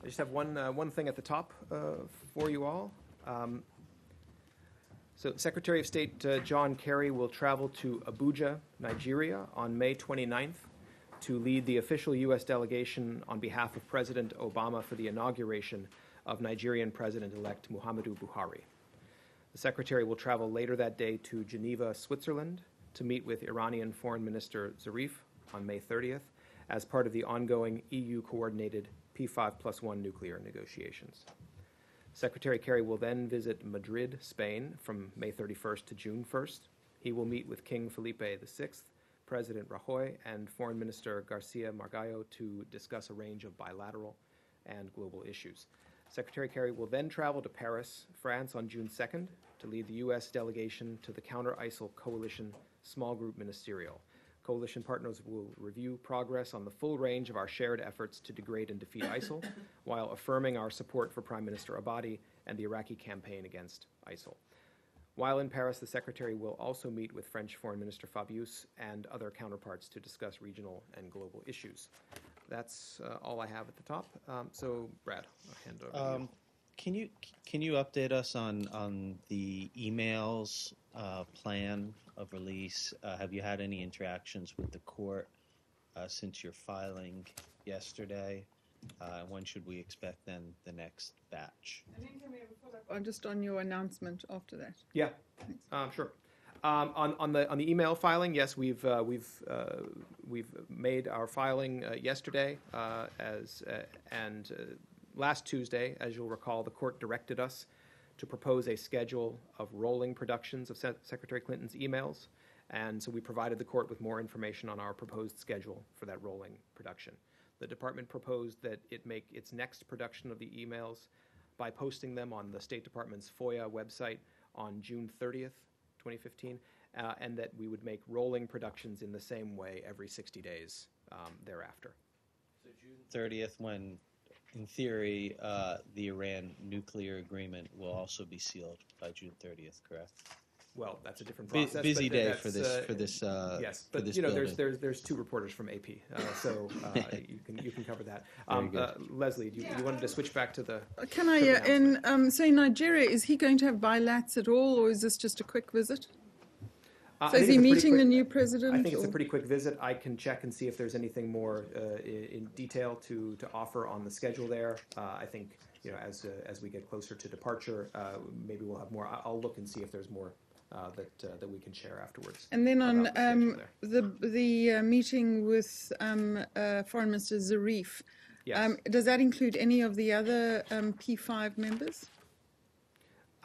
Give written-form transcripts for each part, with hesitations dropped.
just have one thing at the top for you all. So Secretary of State John Kerry will travel to Abuja, Nigeria on May 29th to lead the official U.S. delegation on behalf of President Obama for the inauguration of Nigerian President-elect Muhammadu Buhari. The Secretary will travel later that day to Geneva, Switzerland, to meet with Iranian Foreign Minister Zarif on May 30th as part of the ongoing EU-coordinated P5+1 nuclear negotiations. Secretary Kerry will then visit Madrid, Spain, from May 31st to June 1st. He will meet with King Felipe VI, President Rajoy, and Foreign Minister Garcia Margallo to discuss a range of bilateral and global issues. Secretary Kerry will then travel to Paris, France on June 2nd to lead the U.S. delegation to the Counter-ISIL Coalition Small Group Ministerial. Coalition partners will review progress on the full range of our shared efforts to degrade and defeat ISIL, while affirming our support for Prime Minister Abadi and the Iraqi campaign against ISIL. While in Paris, the Secretary will also meet with French Foreign Minister Fabius and other counterparts to discuss regional and global issues. That's all I have at the top. So, Brad, I'll hand over to you. Can you update us on the emails plan of release? Have you had any interactions with the court since your filing yesterday? When should we expect then the next batch? And then can we have a follow-up just on your announcement after that? Yeah, sure. On the email filing, yes, we've made our filing yesterday, and last Tuesday, as you'll recall, the court directed us to propose a schedule of rolling productions of Secretary Clinton's emails, and so we provided the court with more information on our proposed schedule for that rolling production. The department proposed that it make its next production of the emails by posting them on the State Department's FOIA website on June 30th, 2015, and that we would make rolling productions in the same way every 60 days thereafter. So June 30th, when, in theory, the Iran nuclear agreement will also be sealed by June 30th, correct? Well, that's a different process. Busy day for this. Yes, but this there's two reporters from AP, so you can cover that. Leslie, you wanted to switch back to the. Can I? So in Nigeria, is he going to have bilats at all, or is this just a quick visit? So is he meeting the new president? I think it's a pretty quick visit. I can check and see if there's anything more in detail to offer on the schedule there. I think as we get closer to departure, maybe we'll have more. I'll look and see if there's more that we can share afterwards. And then on the meeting with Foreign Minister Zarif, yes. Does that include any of the other P5 members?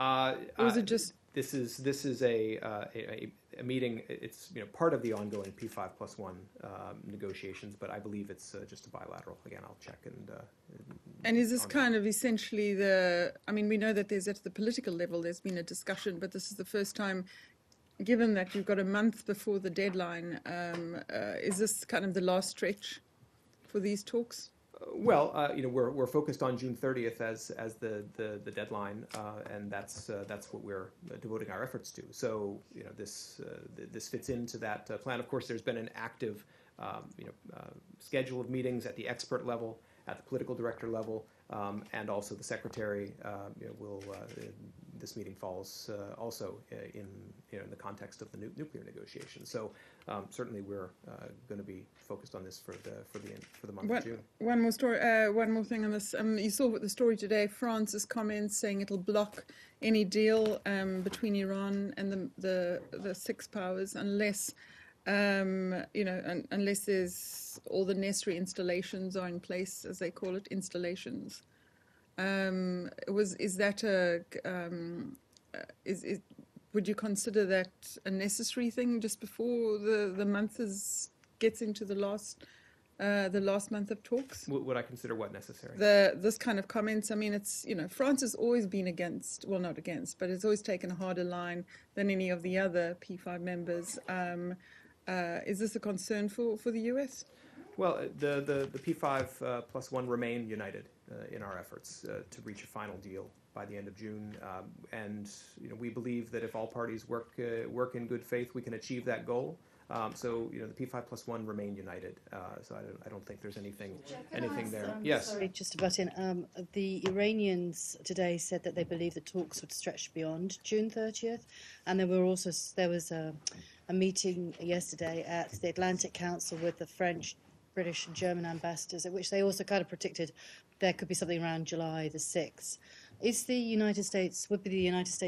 Or is it just? This is a meeting. It's part of the ongoing P5+1 negotiations, but I believe it's just a bilateral. Again, I'll check and is this kind of essentially we know that there's at the political level there's been a discussion, but this is the first time, given that you've got a month before the deadline, is this kind of the last stretch for these talks? Well, we're focused on June 30th as the deadline, and that's what we're devoting our efforts to. So, this fits into that plan. Of course, there's been an active, schedule of meetings at the expert level, at the political director level, and also the secretary will. This meeting falls also in the context of the nuclear negotiations. So certainly we're going to be focused on this for the month of June. One more thing on this. You saw the story today. France's comments saying it'll block any deal between Iran and the six powers unless unless there's all the necessary installations are in place, as they call it, installations. Would you consider that a necessary thing just before the month gets into the last month of talks? Would I consider what necessary? This kind of comments. I mean, it's France has always been against. Well, not against, but it's always taken a harder line than any of the other P5 members. Is this a concern for the US? Well, the P5+1 remain united in our efforts to reach a final deal by the end of June, and we believe that if all parties work in good faith, we can achieve that goal. So the P5+1 remain united. So I don't think there's anything there. Yes. Sorry, just to butt in. The Iranians today said that they believe the talks would stretch beyond June 30th, and there was a meeting yesterday at the Atlantic Council with the French, British, and German ambassadors, at which they also kind of predicted there could be something around July the 6th. Would the United States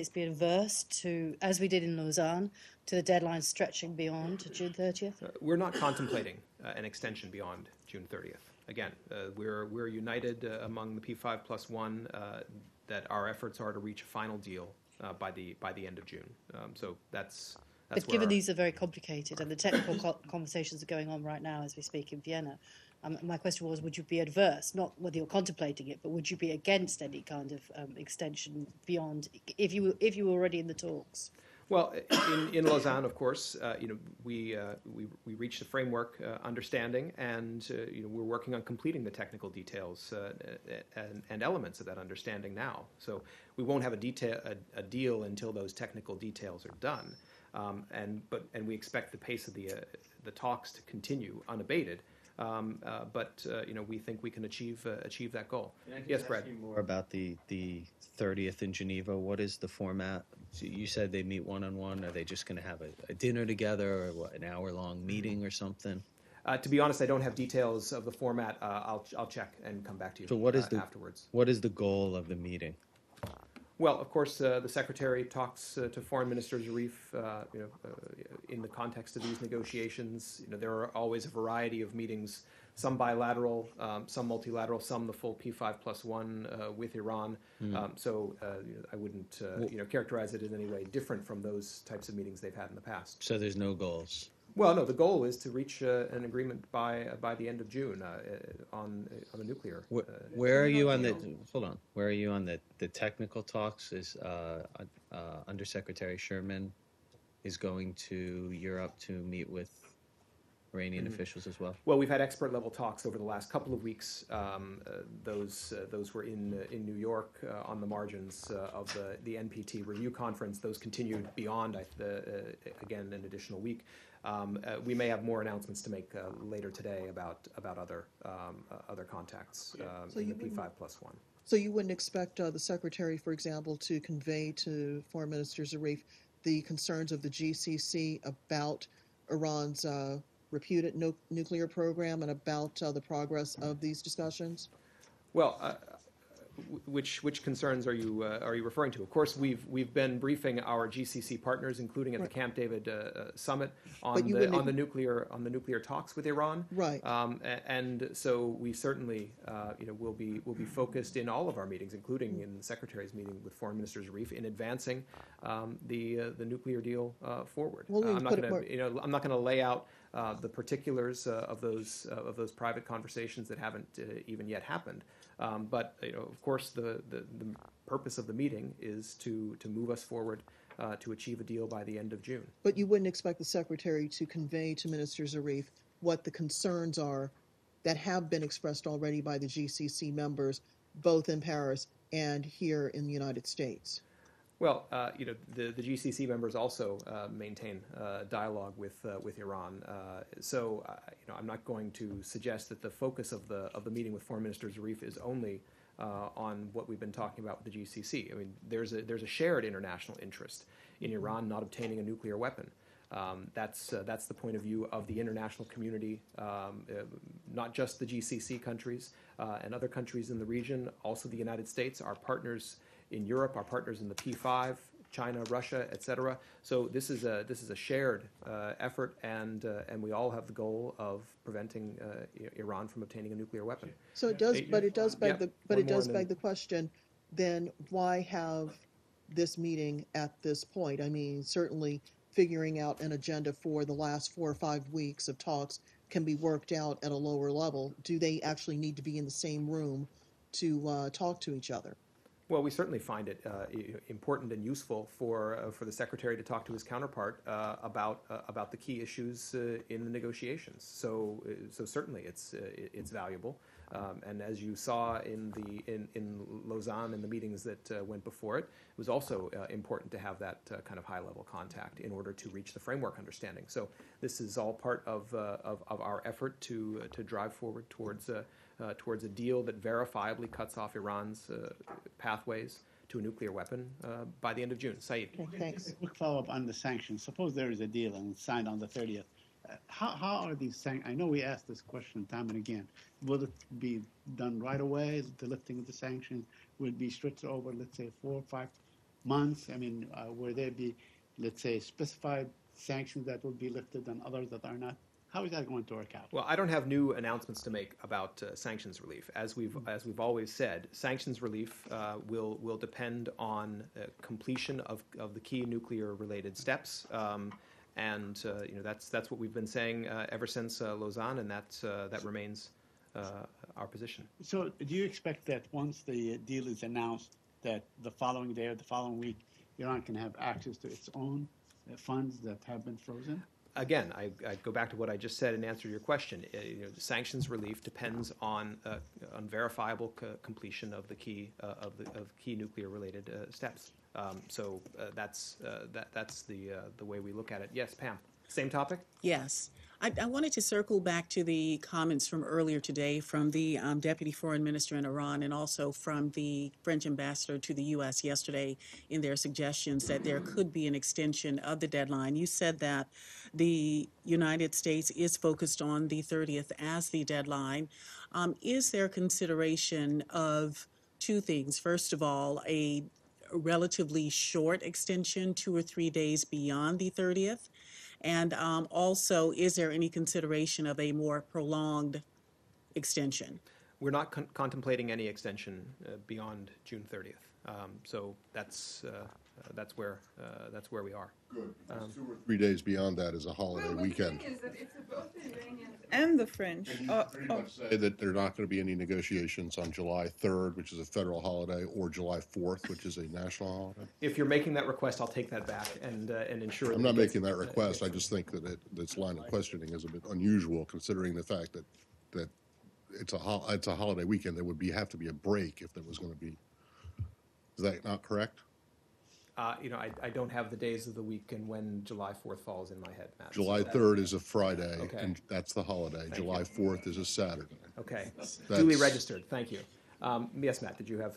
be adverse to, as we did in Lausanne, to the deadline stretching beyond June 30th? We're not contemplating an extension beyond June 30th. Again, we're united among the P5+1 that our efforts are to reach a final deal by the end of June. So that's But given these are very complicated and the technical conversations are going on right now as we speak in Vienna, my question was, would you be adverse, not whether you're contemplating it, but would you be against any kind of extension beyond, if you were already in the talks? Well, in Lausanne, of course, we reached a framework understanding, and we're working on completing the technical details and elements of that understanding now. So we won't have a deal until those technical details are done, and we expect the pace of the talks to continue unabated. But we think we can achieve that goal. Yes, Brad. More about the 30th in Geneva. What is the format? So you said they meet one-on-one. Are they just going to have a dinner together, or an hour-long meeting or something? To be honest, I don't have details of the format. I'll check and come back to you. So what is afterwards? What is the goal of the meeting? Well, of course, the Secretary talks to Foreign Minister Zarif, in the context of these negotiations. There are always a variety of meetings, some bilateral, some multilateral, some the full P5+1 with Iran. So I wouldn't characterize it in any way different from those types of meetings they've had in the past. So there's no goals? Well, no, the goal is to reach an agreement by the end of June on the nuclear. Where are you on the? Hold on. Where are you on the technical talks? Is Undersecretary Sherman is going to Europe to meet with Iranian officials as well? Well, we've had expert level talks over the last couple of weeks. Those were in New York on the margins of the NPT review conference. Those continued beyond again an additional week. We may have more announcements to make later today about other contacts in the P5+1. So you wouldn't expect the Secretary, for example, to convey to Foreign Minister Zarif the concerns of the GCC about Iran's reputed nuclear program and about the progress of these discussions? Well, which concerns are you referring to? Of course, we've been briefing our GCC partners, including at the Camp David summit, on the nuclear talks with Iran. Right. And so we certainly will be focused in all of our meetings, including in the Secretary's meeting with Foreign Minister Zarif, in advancing the nuclear deal forward. Well, I'm not going to lay out the particulars of those private conversations that haven't even yet happened. But of course, the purpose of the meeting is to move us forward to achieve a deal by the end of June. But you wouldn't expect the Secretary to convey to Minister Zarif what the concerns are that have been expressed already by the GCC members, both in Paris and here in the United States? Well, the GCC members also maintain dialogue with Iran. So I'm not going to suggest that the focus of the meeting with Foreign Minister Zarif is only on what we've been talking about with the GCC. I mean, there's a shared international interest in Iran not obtaining a nuclear weapon. That's the point of view of the international community, not just the GCC countries and other countries in the region, also the United States, our partners in Europe, our partners in the P5, China, Russia, etc. So this is a shared effort, and we all have the goal of preventing Iran from obtaining a nuclear weapon. So it does, but it does beg the question. Then why have this meeting at this point? I mean, certainly figuring out an agenda for the last 4 or 5 weeks of talks can be worked out at a lower level. Do they actually need to be in the same room to talk to each other? Well, we certainly find it important and useful for the Secretary to talk to his counterpart about the key issues in the negotiations. So certainly it's valuable. And as you saw in Lausanne in the meetings that went before it, it was also important to have that kind of high-level contact in order to reach the framework understanding. So this is all part of our effort to drive forward towards a deal that verifiably cuts off Iran's pathways to a nuclear weapon by the end of June. Saeed. Okay, thanks. Quick follow-up on the sanctions. Suppose there is a deal and it's signed on the 30th. How are these sanctions? I know we asked this question time and again. Will it be done right away? Is the lifting of the sanctions will it be stretched over, let's say, 4 or 5 months? I mean, will there be, let's say, specified sanctions that will be lifted and others that are not? How is that going to work out? Well, I don't have new announcements to make about sanctions relief. As we've always said, sanctions relief will depend on completion of the key nuclear-related steps. And that's what we've been saying ever since Lausanne, and that remains our position. So do you expect that once the deal is announced, that the following day or the following week, Iran can have access to its own funds that have been frozen? Again, I go back to what I just said in answer to your question. The sanctions relief depends on verifiable completion of the key key nuclear-related steps. So that's the way we look at it. Yes, Pam. Same topic? Yes. I wanted to circle back to the comments from earlier today from the Deputy Foreign Minister in Iran and also from the French ambassador to the U.S. yesterday in their suggestions that there could be an extension of the deadline. You said that the United States is focused on the 30th as the deadline. Is there consideration of two things? First of all, a relatively short extension, 2 or 3 days beyond the 30th? And also, is there any consideration of a more prolonged extension? We're not contemplating any extension beyond June 30th. So that's where we are. Good. 2 or 3 days beyond that is a holiday weekend. The thing is that if both the Iranians and the French Pretty much say that there are not going to be any negotiations on July 3rd, which is a federal holiday, or July 4th, which is a national holiday. If you're making that request, I'll take that back and ensure. I'm not making that request. I just think that this line of questioning is a bit unusual, considering the fact that it's a holiday weekend. There would have to be a break if there was going to be. Is that not correct? I don't have the days of the week and when July 4th falls in my head, Matt. July 3rd is a Friday, Okay. and that's the holiday. July 4th is a Saturday. Okay. That's- Duly registered. Thank you. Yes, Matt, did you have?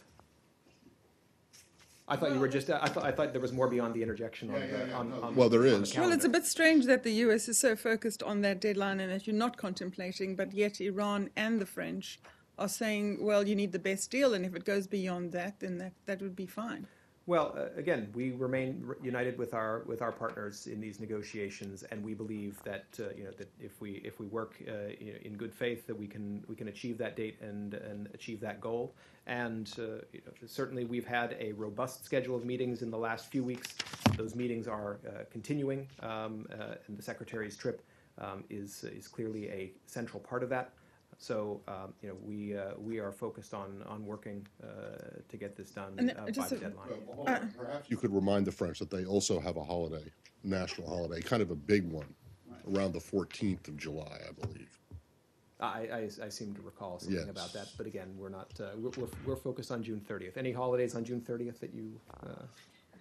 I thought you were just. I thought there was more beyond the interjection on. Well, there on the is. Well, it's a calendar. bit strange that the US is so focused on that deadline and that you're not contemplating, but yet Iran and the French are saying, well, you need the best deal, and if it goes beyond that, then that would be fine. Well, again, we remain united with our partners in these negotiations, and we believe that that if we work in good faith, that we can achieve that date and achieve that goal. And certainly, we've had a robust schedule of meetings in the last few weeks. Those meetings are continuing, and the Secretary's trip is clearly a central part of that. So we are focused on working to get this done And by just the a- deadline. Perhaps you could remind the French that they also have a holiday, national holiday, kind of a big one, around the 14th of July, I believe. I seem to recall something Yes. about that, but again, we're not. We're focused on June 30th. Any holidays on June 30th that you?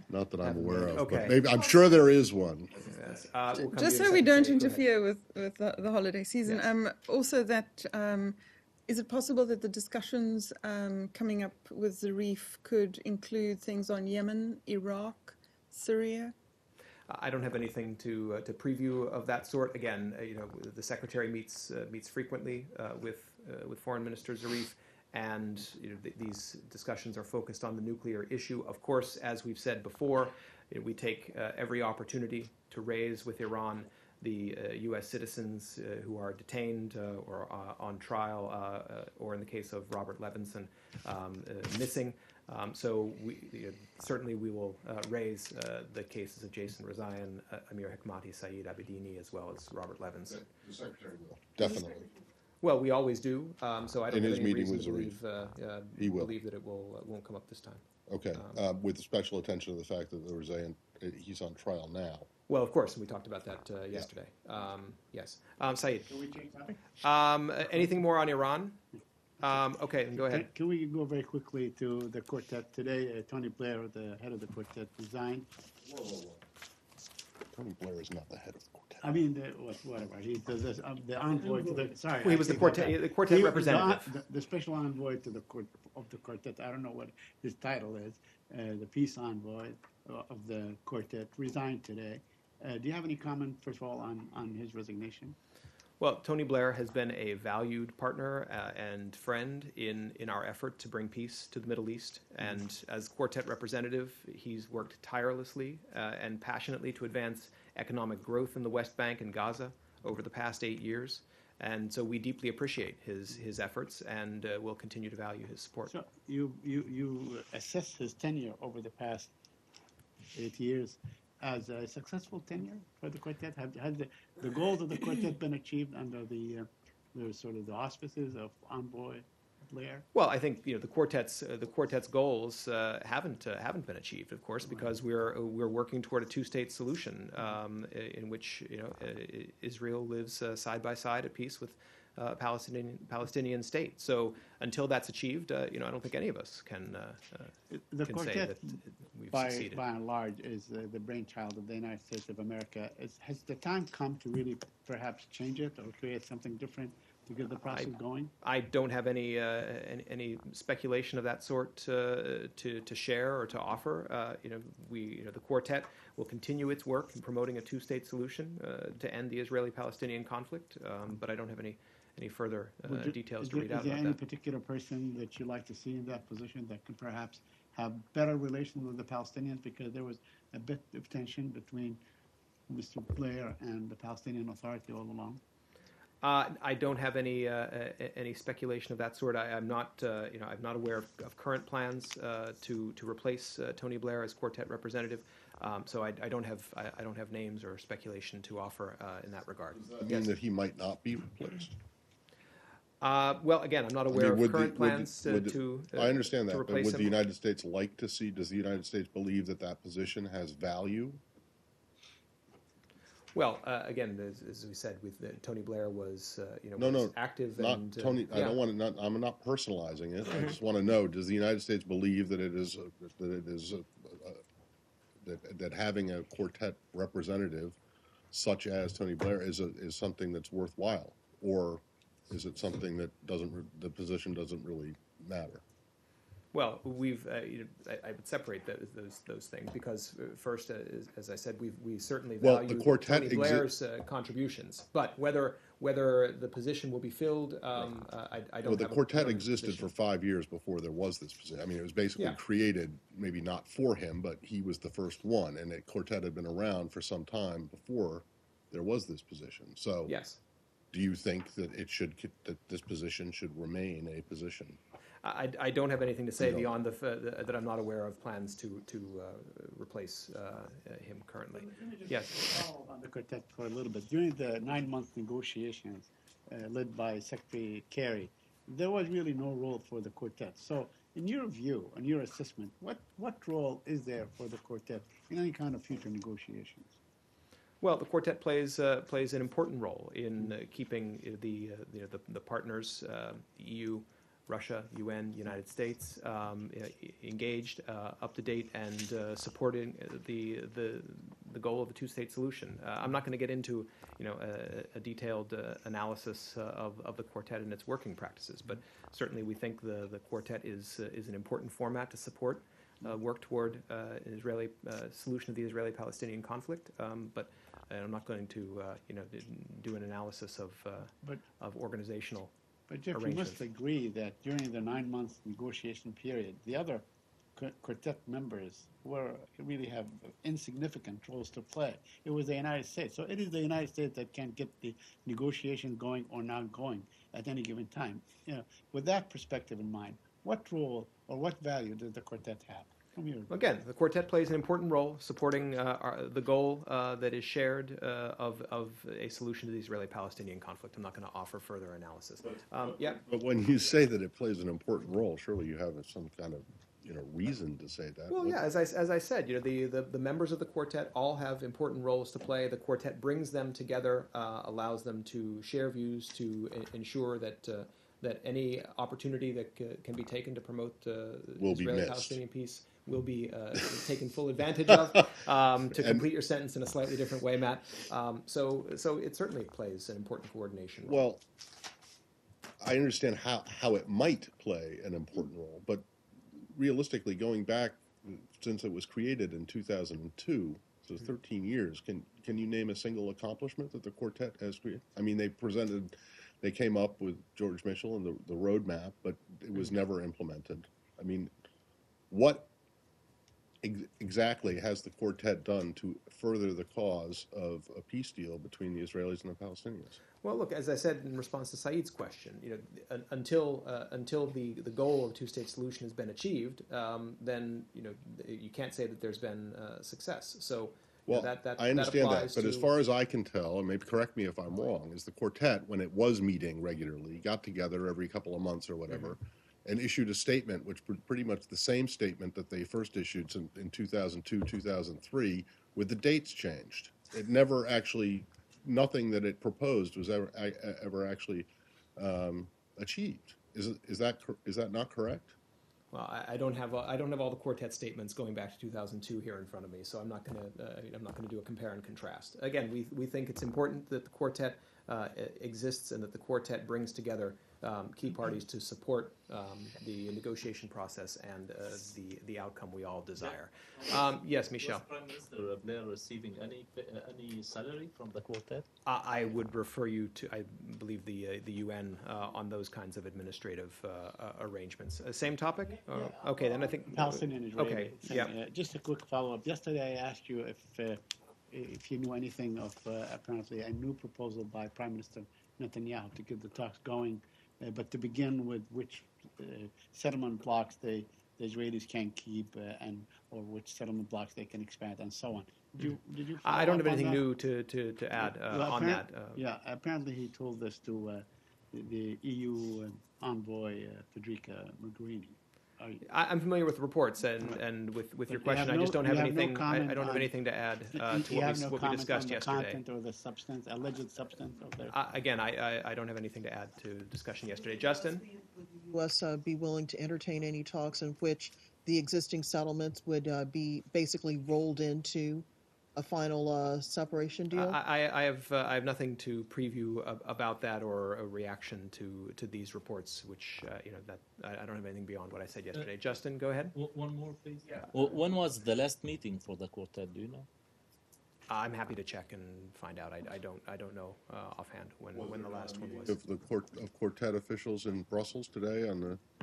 Not that I'm Haven't aware made- of, okay. but maybe I'm sure there is one. Yes. We'll come Just to so you we in a don't second. Go ahead. interfere with the holiday season, Yes. also that is it possible that the discussions coming up with Zarif could include things on Yemen, Iraq, Syria? I don't have anything to preview of that sort. Again, the Secretary meets frequently with Foreign Minister Zarif, and these discussions are focused on the nuclear issue. Of course, as we've said before, we take every opportunity to raise with Iran the U.S. citizens who are detained or on trial, or in the case of Robert Levinson, missing. So certainly we will raise the cases of Jason Rezaian, Amir Hekmati, Saeed Abedini, as well as Robert Levinson. The Secretary will. Definitely. Well, we always do, so I don't In have his any meeting reason to with believe, He will. believe that it won't come up this time. Okay, with special attention to the fact that there was he's on trial now. Well, of course, and we talked about that yesterday. Yes. Saeed, Can we change topic? anything more on Iran? Okay, then go ahead. Can we go very quickly to the quartet today? Tony Blair, the head of the quartet, resigned. Tony Blair is not the head of the quartet. I mean, whatever. He's the envoy to the. Sorry, Well, he was I the take that quartet- back. the quartet He- representative. The special envoy to the quartet. I don't know what his title is. The peace envoy of the quartet resigned today. Do you have any comment, first of all, on his resignation? Well, Tony Blair has been a valued partner and friend in our effort to bring peace to the Middle East. And as quartet representative, he's worked tirelessly and passionately to advance economic growth in the West Bank and Gaza over the past 8 years. And so we deeply appreciate his efforts and will continue to value his support. So you assess his tenure over the past 8 years as a successful tenure for the quartet? Have the goals of the quartet been achieved under the sort of the auspices of envoy Blair? Well, I think the quartet's goals haven't been achieved, of course, because we're working toward a two-state solution in which Israel lives side by side at peace with Palestinian state. So until that's achieved, I don't think any of us can The say quartet, that we've by succeeded. and large, is the brainchild of the United States of America. Has the time come to really perhaps change it or create something different to get the process going? I don't have any speculation of that sort to share or to offer. The quartet will continue its work in promoting a two-state solution to end the Israeli-Palestinian conflict, but I don't have any further details to read out Is there about any that. particular person that you'd like to see in that position that could perhaps have better relations with the Palestinians? Because there was a bit of tension between Mr. Blair and the Palestinian Authority all along. I don't have any speculation of that sort. I'm not aware of current plans to replace Tony Blair as quartet representative. So I don't have names or speculation to offer in that regard. Does that mean that he might not be replaced? Well, again, I'm not aware of current plans to I understand that, to but replace would him. the United States like to see? Does the United States believe that that position has value? Well, again, as we said, Tony Blair was No, was active not and Tony. I yeah. don't want to. I'm not personalizing it. I just want to know: does the United States believe that that having a quartet representative, such as Tony Blair, is something that's worthwhile, or is it something that the position doesn't really matter? Well, I would separate those things because first, as I said, we certainly Well, value the quartet Tony Blair's contributions, but whether the position will be filled, I don't. Well, the have quartet a existed position. for 5 years before there was this position. I mean, it was basically Yeah. created, maybe not for him, but he was the first one, and the quartet had been around for some time before there was this position. So, Yes. do you think that that this position should remain a position? I don't have anything to say You don't. beyond that I'm not aware of plans to replace him currently. Let me just Yes. follow on the quartet for a little bit. During the 9-month negotiations led by Secretary Kerry, there was really no role for the quartet. So, in your view, in your assessment, what role is there for the quartet in any kind of future negotiations? Well, the quartet plays an important role in keeping the partners, the EU, Russia, UN, United States, engaged, up to date, and supporting the goal of a two-state solution. I'm not going to get into a detailed analysis of the quartet and its working practices, but certainly we think the quartet is an important format to support work toward an Israeli solution of the Israeli-Palestinian conflict. But I'm not going to do an analysis of organizational. But Jeff, you arrangements. must agree that during the 9-month negotiation period, the other quartet members really have insignificant roles to play. It was the United States. So it is the United States that can get the negotiation going or not going at any given time. With that perspective in mind, what role or what value does the quartet have? from your Again, the quartet plays an important role supporting the goal that is shared of a solution to the Israeli-Palestinian conflict. I'm not going to offer further analysis. Yeah. But when you say that it plays an important role, surely you have some kind of reason to say that. Well, yeah, as I said, the members of the quartet all have important roles to play. The quartet brings them together, allows them to share views, to ensure that any opportunity that can be taken to promote Israeli-Palestinian peace will be taken full advantage of. To complete your sentence in a slightly different way, Matt. So it certainly plays an important coordination role. Well, I understand how it might play an important role, but realistically, going back since it was created in 2002, so 13 years, can you name a single accomplishment that the quartet has created? I mean, they came up with George Mitchell and the roadmap, but it was never implemented. I mean, what exactly has the quartet done to further the cause of a peace deal between the Israelis and the Palestinians? Well, look, as I said in response to Saeed's question, until the goal of a two-state solution has been achieved, then you can't say that there's been success. So well, that I understand that, but to, as far as I can tell, and maybe correct me if I'm wrong, is the quartet, when it was meeting regularly, got together every couple of months or whatever, and issued a statement, which was pretty much the same statement that they first issued in 2002, 2003, with the dates changed. It never actually, nothing that it proposed was ever actually achieved. Is that not correct? Well, I don't have all the quartet statements going back to 2002 here in front of me, so I'm not going to do a compare and contrast. Again, we think it's important that the quartet exists and that the quartet brings together key parties to support the negotiation process and the outcome we all desire. Yes, Michel. Was Prime Minister Blair receiving any salary from the quartet? I would refer you to, I believe, the UN on those kinds of administrative arrangements. Same topic? Okay, then I think Palestinian Israeli. Okay, thing. yeah. Just a quick follow-up. Yesterday, I asked you if you knew anything of apparently a new proposal by Prime Minister Netanyahu to get the talks going, but to begin with, which settlement blocks the Israelis can keep or which settlement blocks they can expand, and so on. Did you I don't have anything that? new to add on that. Yeah, apparently he told this to the EU envoy Federica Mogherini. I'm familiar with the reports, and with your question, I just don't have anything. I don't have anything to add to what we discussed yesterday. Content or the substance, alleged substance of their. Again, I don't have anything to add to the discussion yesterday. Justin? U.S. Be willing to entertain any talks in which the existing settlements would be basically rolled into a final separation deal? I have nothing to preview about that or a reaction to these reports, which that I don't have anything beyond what I said yesterday. Justin, go ahead. One more, please. Yeah. When was the last meeting for the quartet? Do you know? I'm happy to check and find out. I don't know offhand when the last one was. Of the quartet officials in Brussels today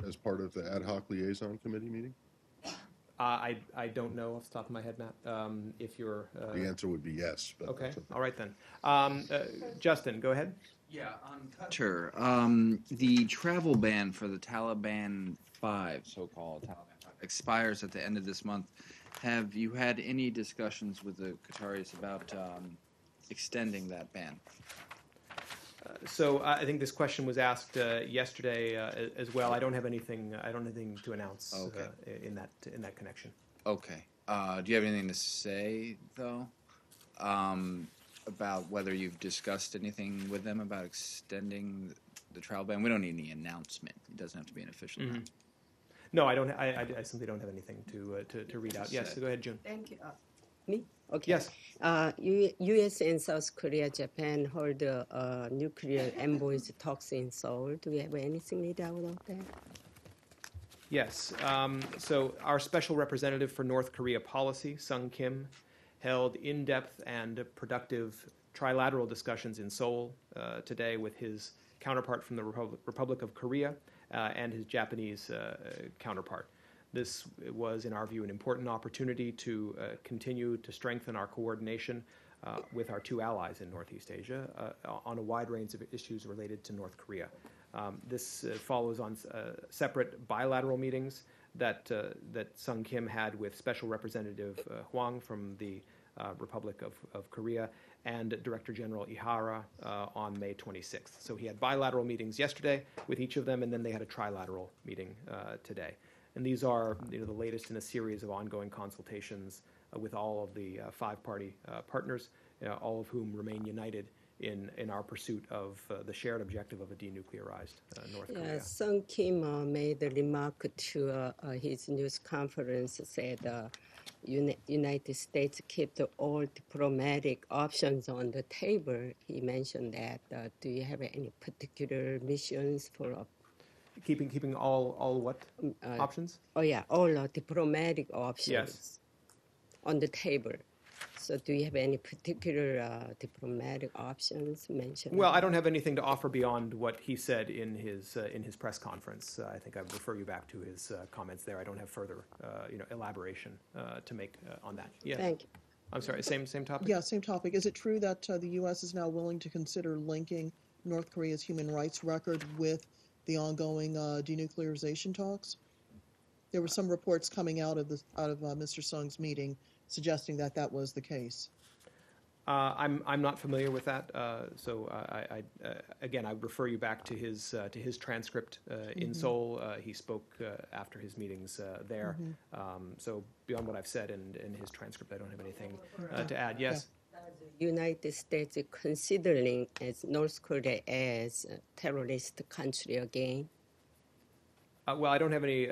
as part of the ad hoc liaison committee meeting? I don't know off the top of my head, Matt. If you're The answer would be yes. But okay, all right then. Justin, go ahead. Yeah, on Qatar, the travel ban for the Taliban 5, so-called Taliban 5, expires at the end of this month. Have you had any discussions with the Qataris about extending that ban? So I think this question was asked yesterday as well. I don't have anything. I don't have anything to announce in that connection. Okay. Do you have anything to say though about whether you've discussed anything with them about extending the travel ban? We don't need any announcement. It doesn't have to be an official announcement. No, I don't. I simply don't have anything to read out. Yes, so go ahead, June. Thank you. Me? Okay. Yes. U.S. and South Korea, Japan hold nuclear envoys talks in Seoul. Do we have anything laid out about that? Yes. So our special representative for North Korea policy, Sung Kim, held in-depth and productive trilateral discussions in Seoul today with his counterpart from the Republic of Korea and his Japanese counterpart. This was, in our view, an important opportunity to continue to strengthen our coordination with our two allies in Northeast Asia on a wide range of issues related to North Korea. This follows on separate bilateral meetings that Sung Kim had with Special Representative Hwang from the Republic of Korea and Director General Ihara on May 26th. So he had bilateral meetings yesterday with each of them, and then they had a trilateral meeting today. And these are the latest in a series of ongoing consultations with all of the five-party partners, all of whom remain united in our pursuit of the shared objective of a denuclearized North Korea. Sung Kim made a remark to his news conference, said United States kept all diplomatic options on the table. He mentioned that. Do you have any particular missions for Keeping all what options? Oh yeah, all diplomatic options Yes. on the table. So do you have any particular diplomatic options mentioned? Well, I don't have anything to offer beyond what he said in his press conference. I think I would refer you back to his comments there. I don't have further elaboration to make on that. Yes. Thank you. I'm sorry. Same topic. Yeah, same topic. Is it true that the U.S. is now willing to consider linking North Korea's human rights record with the ongoing denuclearization talks? There were some reports coming out of Mr. Sung's meeting suggesting that that was the case. I'm not familiar with that, so again I would refer you back to his transcript in Seoul. He spoke after his meetings there. So beyond what I've said in his transcript, I don't have anything to add. Yes. United States considering as North Korea as a terrorist country again? Well, I don't have any.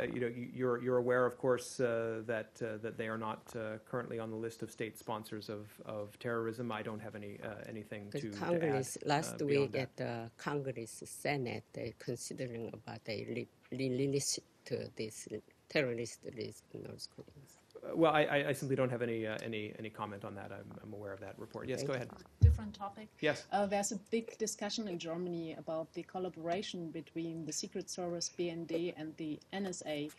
You're aware, of course, that they are not currently on the list of state sponsors of terrorism. I don't have anything to Congress add, last beyond week that. at the Congress Senate, they're considering about a release to this terrorist list in North Koreans. Well, I simply don't have any comment on that. I'm aware of that report. Yes, go ahead. Different topic. Yes. There's a big discussion in Germany about the collaboration between the Secret Service, BND, and the NSA.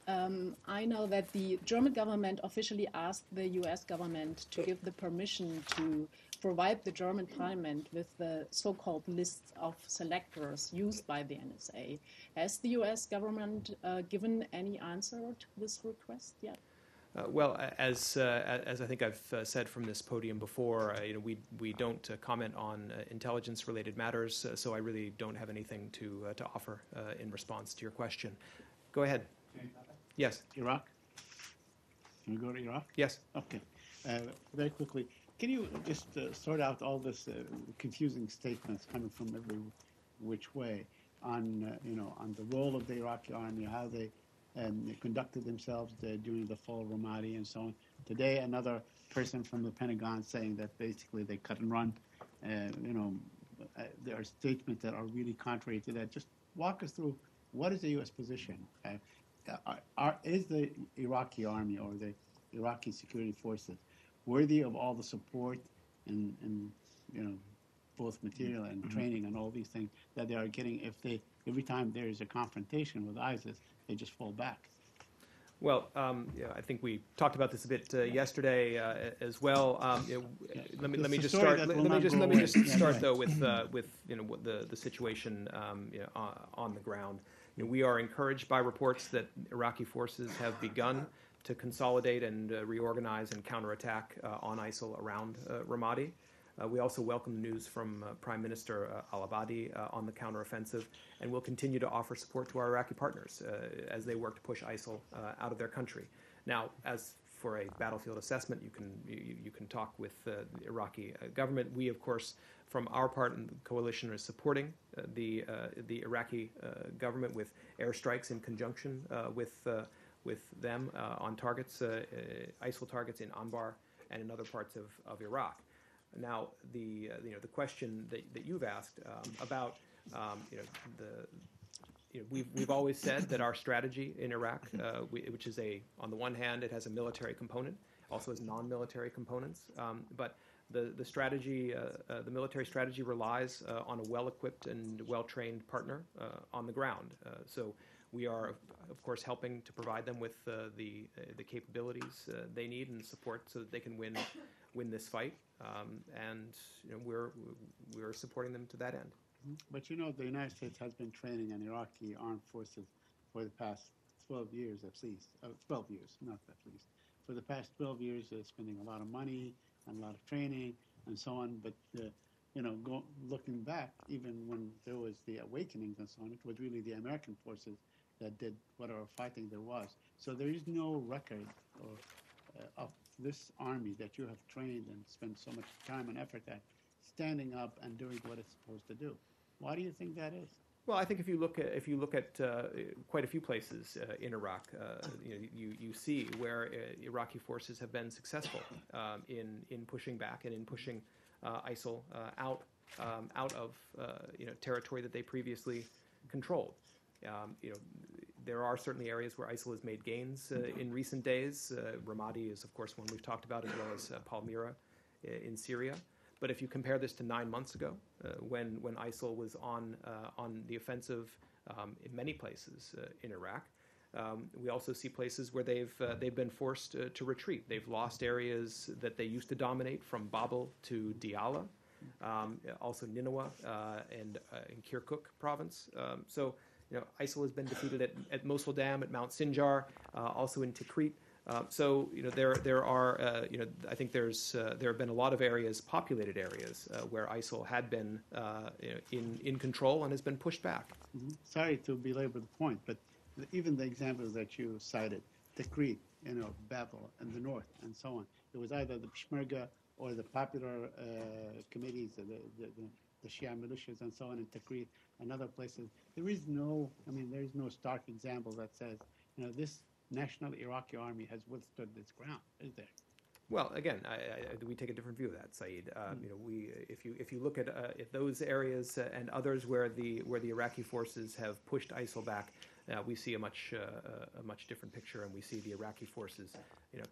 I know that the German government officially asked the U.S. government to give the permission to provide the German parliament with the so-called lists of selectors used by the NSA. Has the U.S. government given any answer to this request yet? Well, as I think I've said from this podium before, we don't comment on intelligence-related matters, so I really don't have anything to offer in response to your question. Go ahead. Yes. Iraq? Can we go to Iraq? Yes. Okay. Very quickly, can you just sort out all this confusing statements coming from every which way on on the role of the Iraqi army, how they conducted themselves during the fall of Ramadi and so on. Today, another person from the Pentagon saying that basically they cut and run. There are statements that are really contrary to that. Just walk us through what is the U.S. position? Is the Iraqi army or the Iraqi security forces worthy of all the support and both material and training and all these things that they are getting every time there is a confrontation with ISIS, they just fall back? Well, I think we talked about this a bit yesterday as well. Let me just start. Let me just start though with the situation on the ground. We are encouraged by reports that Iraqi forces have begun to consolidate and reorganize and counterattack on ISIL around Ramadi. We also welcome the news from Prime Minister al-Abadi on the counteroffensive, and we'll continue to offer support to our Iraqi partners as they work to push ISIL out of their country. Now, as for a battlefield assessment, you can talk with the Iraqi government. We, of course, from our part in the coalition, are supporting the Iraqi government with airstrikes in conjunction with them on targets, ISIL targets in Anbar and in other parts of Iraq. Now, the question that you've asked about, we've always said that our strategy in Iraq, which is on the one hand, it has a military component, also has non-military components, but the strategy, the military strategy relies on a well-equipped and well-trained partner on the ground. So we are, of course, helping to provide them with the capabilities they need and support so that they can win this fight, and we're supporting them to that end. But you know, the United States has been training an Iraqi armed forces for the past 12 years at least. 12 years, not at least. For the past 12 years, spending a lot of money and a lot of training and so on. But, you know, looking back, even when there was the awakenings and so on, it was really the American forces that did whatever fighting there was. So there is no record of this army that you have trained and spent so much time and effort at standing up and doing what it's supposed to do. Why do you think that is? Well, I think if you look at quite a few places in Iraq, you see where Iraqi forces have been successful in pushing back and in pushing ISIL out of territory that they previously controlled. There are certainly areas where ISIL has made gains in recent days. Ramadi is, of course, one we've talked about, as well as Palmyra in Syria. But if you compare this to 9 months ago, when ISIL was on the offensive in many places in Iraq, we also see places where they've been forced to retreat. They've lost areas that they used to dominate, from Babel to Diyala, also Nineveh and in Kirkuk province. So ISIL has been defeated at Mosul Dam, at Mount Sinjar, also in Tikrit. So there are I think there have been a lot of areas, populated areas, where ISIL had been in control and has been pushed back. Mm-hmm. Sorry to belabor the point, but even the examples that you cited, Tikrit, Babel and the north and so on, it was either the Peshmerga or the popular committees, the Shia militias and so on in Tikrit and other places. There is no stark example that says, this national Iraqi army has withstood this ground, is there? Well, again, we take a different view of that, Saeed. If you look at those areas and others where the Iraqi forces have pushed ISIL back, we see a much different picture, and we see the Iraqi forces,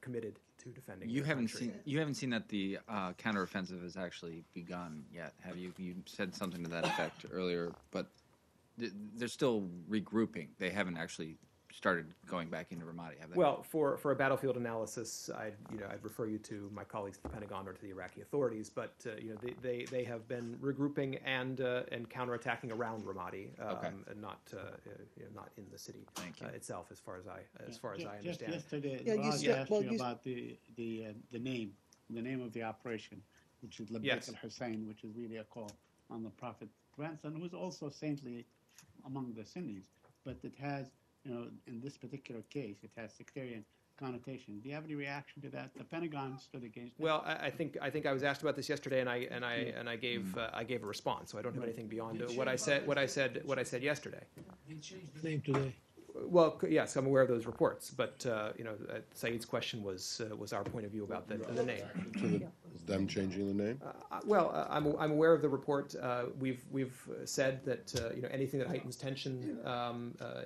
committed to defending. You their haven't country. seen that the counteroffensive has actually begun yet, have you? You said something to that effect earlier, but they're still regrouping. They haven't actually started going back into Ramadi, have they? Well, for a battlefield analysis, I'd refer you to my colleagues at the Pentagon or to the Iraqi authorities. But they have been regrouping and counterattacking around Ramadi, and not in the city itself, as far as I understand. Just yesterday, Yeah, Raj asked you about the name of the operation, which is Labbaik al-Hussein, which is really a call on the Prophet's grandson, who is also saintly among the Sunnis, but it has, in this particular case, it has sectarian connotation. Do you have any reaction to that? The Pentagon stood against it. Well, I think I was asked about this yesterday, and I gave a response. So I don't have anything beyond what I said yesterday. They changed the name today. Well, yes, I'm aware of those reports, but Saeed's question was our point of view about the name. Is them changing the name? I'm aware of the report. We've said that anything that heightens tension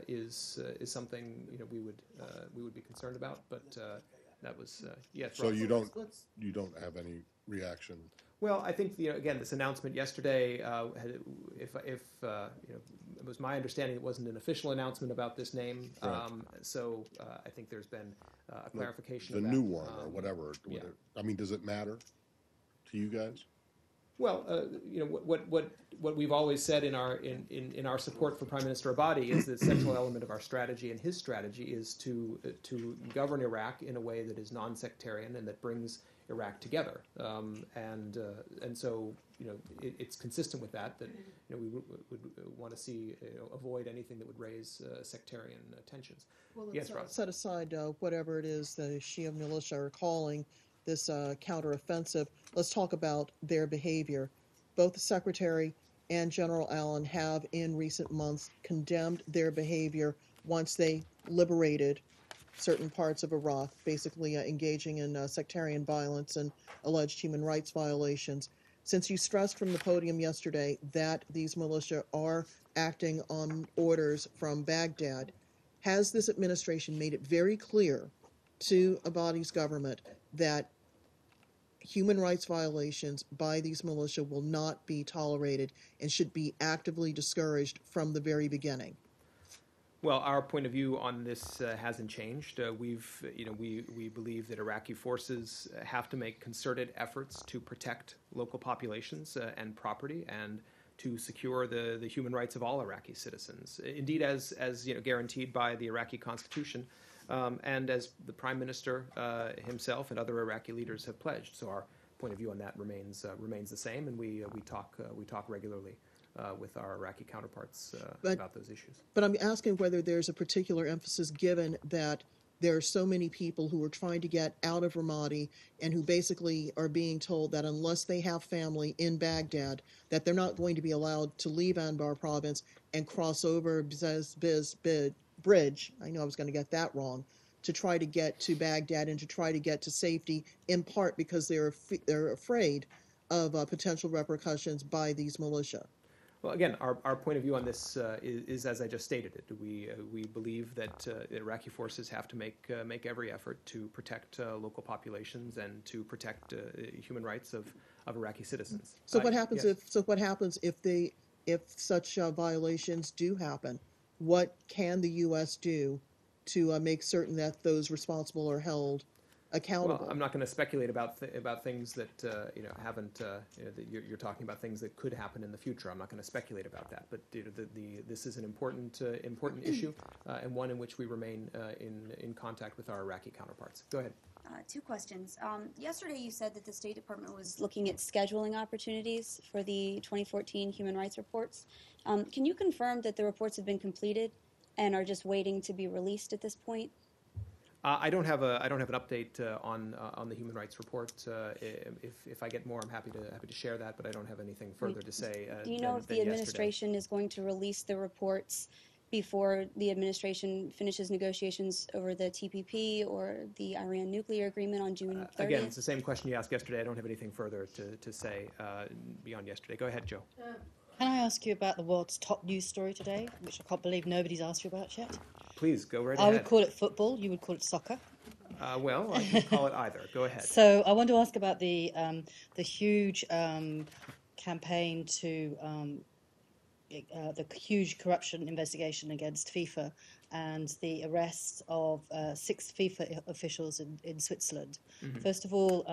is something we would be concerned about. But that was yes. So Rob. you don't have any reaction? Well, I think again, this announcement yesterday, if it was my understanding, it wasn't an official announcement about this name. Right. So I think there's been a clarification. The of that. new one or whatever. Yeah. I mean, does it matter to you guys? Well, what we've always said in our support for Prime Minister Abadi is the central element of our strategy, and his strategy is to govern Iraq in a way that is non-sectarian and that brings Iraq together, and so it's consistent with that we would want to see avoid anything that would raise sectarian tensions. Well, yes, Rob. Set aside whatever it is the Shia militia are calling this counteroffensive. Let's talk about their behavior. Both the Secretary and General Allen have in recent months condemned their behavior once they liberated certain parts of Iraq, basically engaging in sectarian violence and alleged human rights violations. Since you stressed from the podium yesterday that these militia are acting on orders from Baghdad, has this administration made it very clear to Abadi's government that human rights violations by these militia will not be tolerated and should be actively discouraged from the very beginning? Well, our point of view on this hasn't changed. We believe that Iraqi forces have to make concerted efforts to protect local populations and property, and to secure the human rights of all Iraqi citizens, indeed as guaranteed by the Iraqi constitution, and as the Prime Minister himself and other Iraqi leaders have pledged. So our point of view on that remains the same, and we talk regularly with our Iraqi counterparts about those issues. But I'm asking whether there's a particular emphasis given that there are so many people who are trying to get out of Ramadi and who basically are being told that unless they have family in Baghdad, that they're not going to be allowed to leave Anbar province and cross over Bridge, I know I was going to get that wrong, to try to get to Baghdad and to try to get to safety, in part because they're afraid of potential repercussions by these militia. Well, again, our point of view on this is as I just stated it. We believe that Iraqi forces have to make every effort to protect local populations and to protect human rights of Iraqi citizens. So what happens yes. if such violations do happen? What can the U.S. do to make certain that those responsible are held accountable? Well, I'm not going to speculate about things that haven't. That you're talking about things that could happen in the future. I'm not going to speculate about that. But this is an important issue and one in which we remain in contact with our Iraqi counterparts. Go ahead. Two questions. Yesterday you said that the State Department was looking at scheduling opportunities for the 2014 human rights reports. Can you confirm that the reports have been completed and are just waiting to be released at this point? I don't have an update on the human rights report. If I get more, I'm happy to share that. But I don't have anything further to say. Do you know if the administration is going to release the reports before the administration finishes negotiations over the TPP or the Iran nuclear agreement on June 30th? Again, it's the same question you asked yesterday. I don't have anything further to say beyond yesterday. Go ahead, Joe. Can I ask you about the world's top news story today, which I can't believe nobody's asked you about yet? Please, go right I ahead. would call it football. You would call it soccer. Well, I can call it either. Go ahead. So I want to ask about the huge campaign to the huge corruption investigation against FIFA and the arrests of 6 FIFA officials in Switzerland. Mm-hmm. First of all,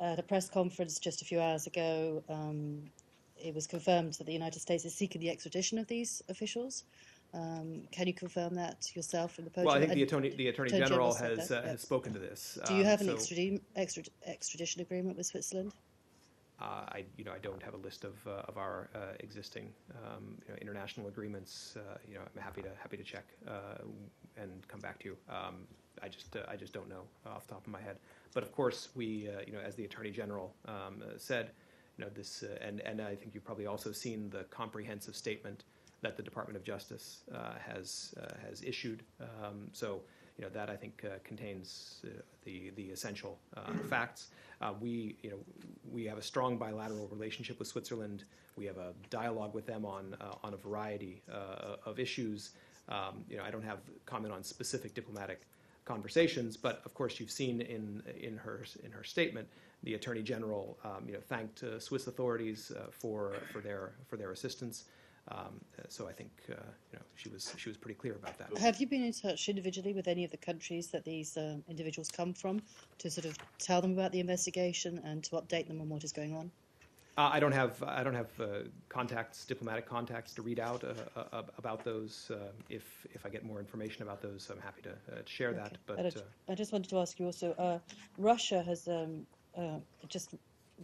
at a press conference just a few hours ago, it was confirmed that the United States is seeking the extradition of these officials. Can you confirm that yourself in the podium? Well, I think the Attorney General has spoken to this. Do you have an extradition agreement with Switzerland? I don't have a list of our existing international agreements. I'm happy to check and come back to you. I just don't know off the top of my head. But of course, we as the Attorney General said, this and I think you've probably also seen the comprehensive statement that the Department of Justice has issued. So that I think contains the essential facts. We have a strong bilateral relationship with Switzerland. We have a dialogue with them on a variety of issues. I don't have comment on specific diplomatic conversations, but of course you've seen in her statement the Attorney General thanked Swiss authorities for their assistance. So I think she was pretty clear about that. Have you been in touch individually with any of the countries that these individuals come from to sort of tell them about the investigation and to update them on what is going on? I don't have diplomatic contacts to read out about those. If I get more information about those, I'm happy to share that. But I just wanted to ask you also, Russia has just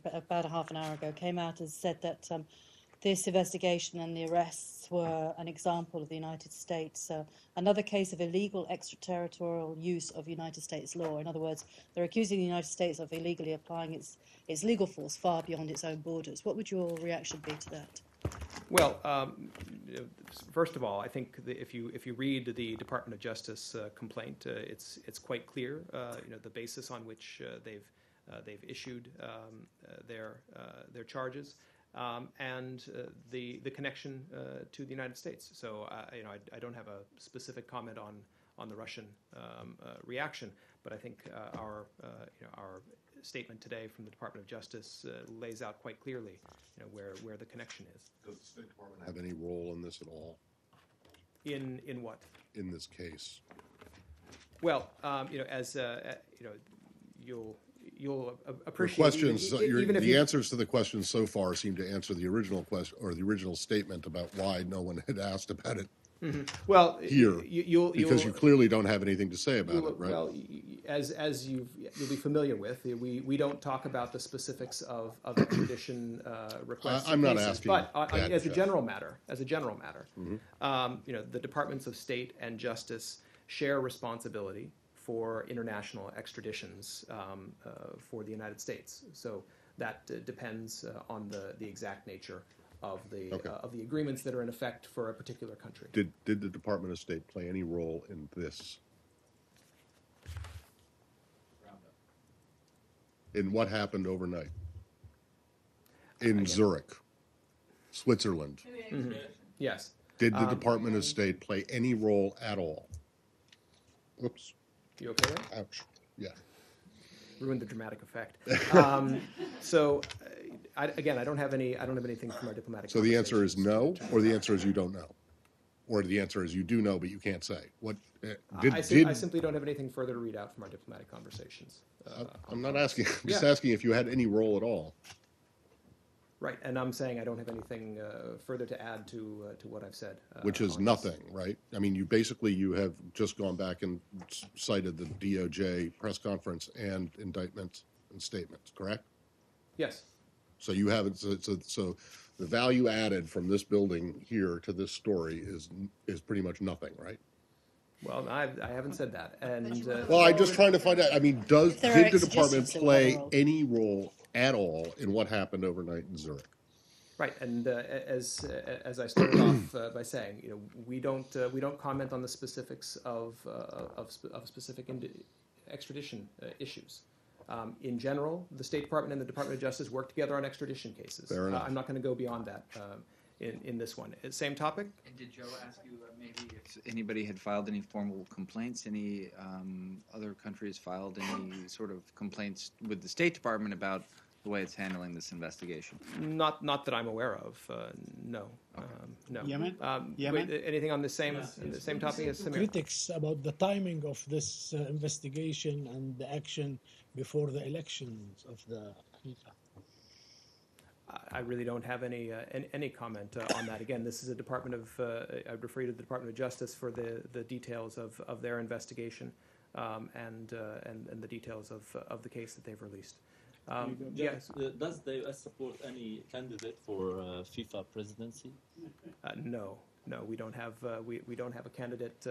about a half an hour ago came out and said that this investigation and the arrests were an example of the United States, another case of illegal extraterritorial use of United States law. In other words, they're accusing the United States of illegally applying its legal force far beyond its own borders. What would your reaction be to that? Well, first of all, I think if you read the Department of Justice complaint, it's quite clear, the basis on which they've issued their charges. And the connection to the United States. So I don't have a specific comment on the Russian reaction, but I think our statement today from the Department of Justice lays out quite clearly where the connection is. Does the State Department have any role in this at all? In what? In this case. Well, as you'll Your appreciate questions, even if the you, answers to the questions so far seem to answer the original question or the original statement about why no one had asked about it well, here, because you you'll clearly don't have anything to say about it, right? Well, as you'll be familiar with, we don't talk about the specifics of extradition requests. I'm not cases, asking but that, as a Jeff. general matter, the Departments of State and Justice share responsibility for international extraditions for the United States. So that depends on the exact nature of the agreements that are in effect for a particular country. Did the Department of State play any role in this? In what happened overnight? In Zurich, Switzerland. Yes. Did the Department of State play any role at all? Oops. You okay there? Ouch. Yeah. Ruined the dramatic effect. I don't have anything from our diplomatic. So the answer is no, or the answer is you don't know, or the answer is you do know but you can't say. What I simply don't have anything further to read out from our diplomatic conversations. I'm not asking. I'm just asking if you had any role at all. Right, and I'm saying I don't have anything further to add to what I've said. Which is nothing, right? I mean, you have just gone back and cited the DOJ press conference and indictments and statements, correct? Yes. So you haven't. So the value added from this building here to this story is pretty much nothing, right? Well, I haven't said that, and well, I'm just trying to find out. I mean, did the department play role. any role at all in what happened overnight in Zurich? right, and as I started off by saying, we don't comment on the specifics of specific extradition issues. In general, the State Department and the Department of Justice work together on extradition cases. Fair enough. I'm not going to go beyond that in this one. Same topic? And did Joe ask you maybe if anybody had filed any formal complaints? Any other countries filed any sort of complaints with the State Department about the way it's handling this investigation? Not that I'm aware of. No. No. Yemen? Wait, anything on the same topic as Samir? Critics about the timing of this investigation and the action before the elections of the FIFA. I really don't have any comment on that. Again, this is a Department of. I'd refer you to the Department of Justice for the details of their investigation and the details of the case that they've released. Yes. Does the U.S. support any candidate for FIFA presidency? No, we don't have we don't have a candidate.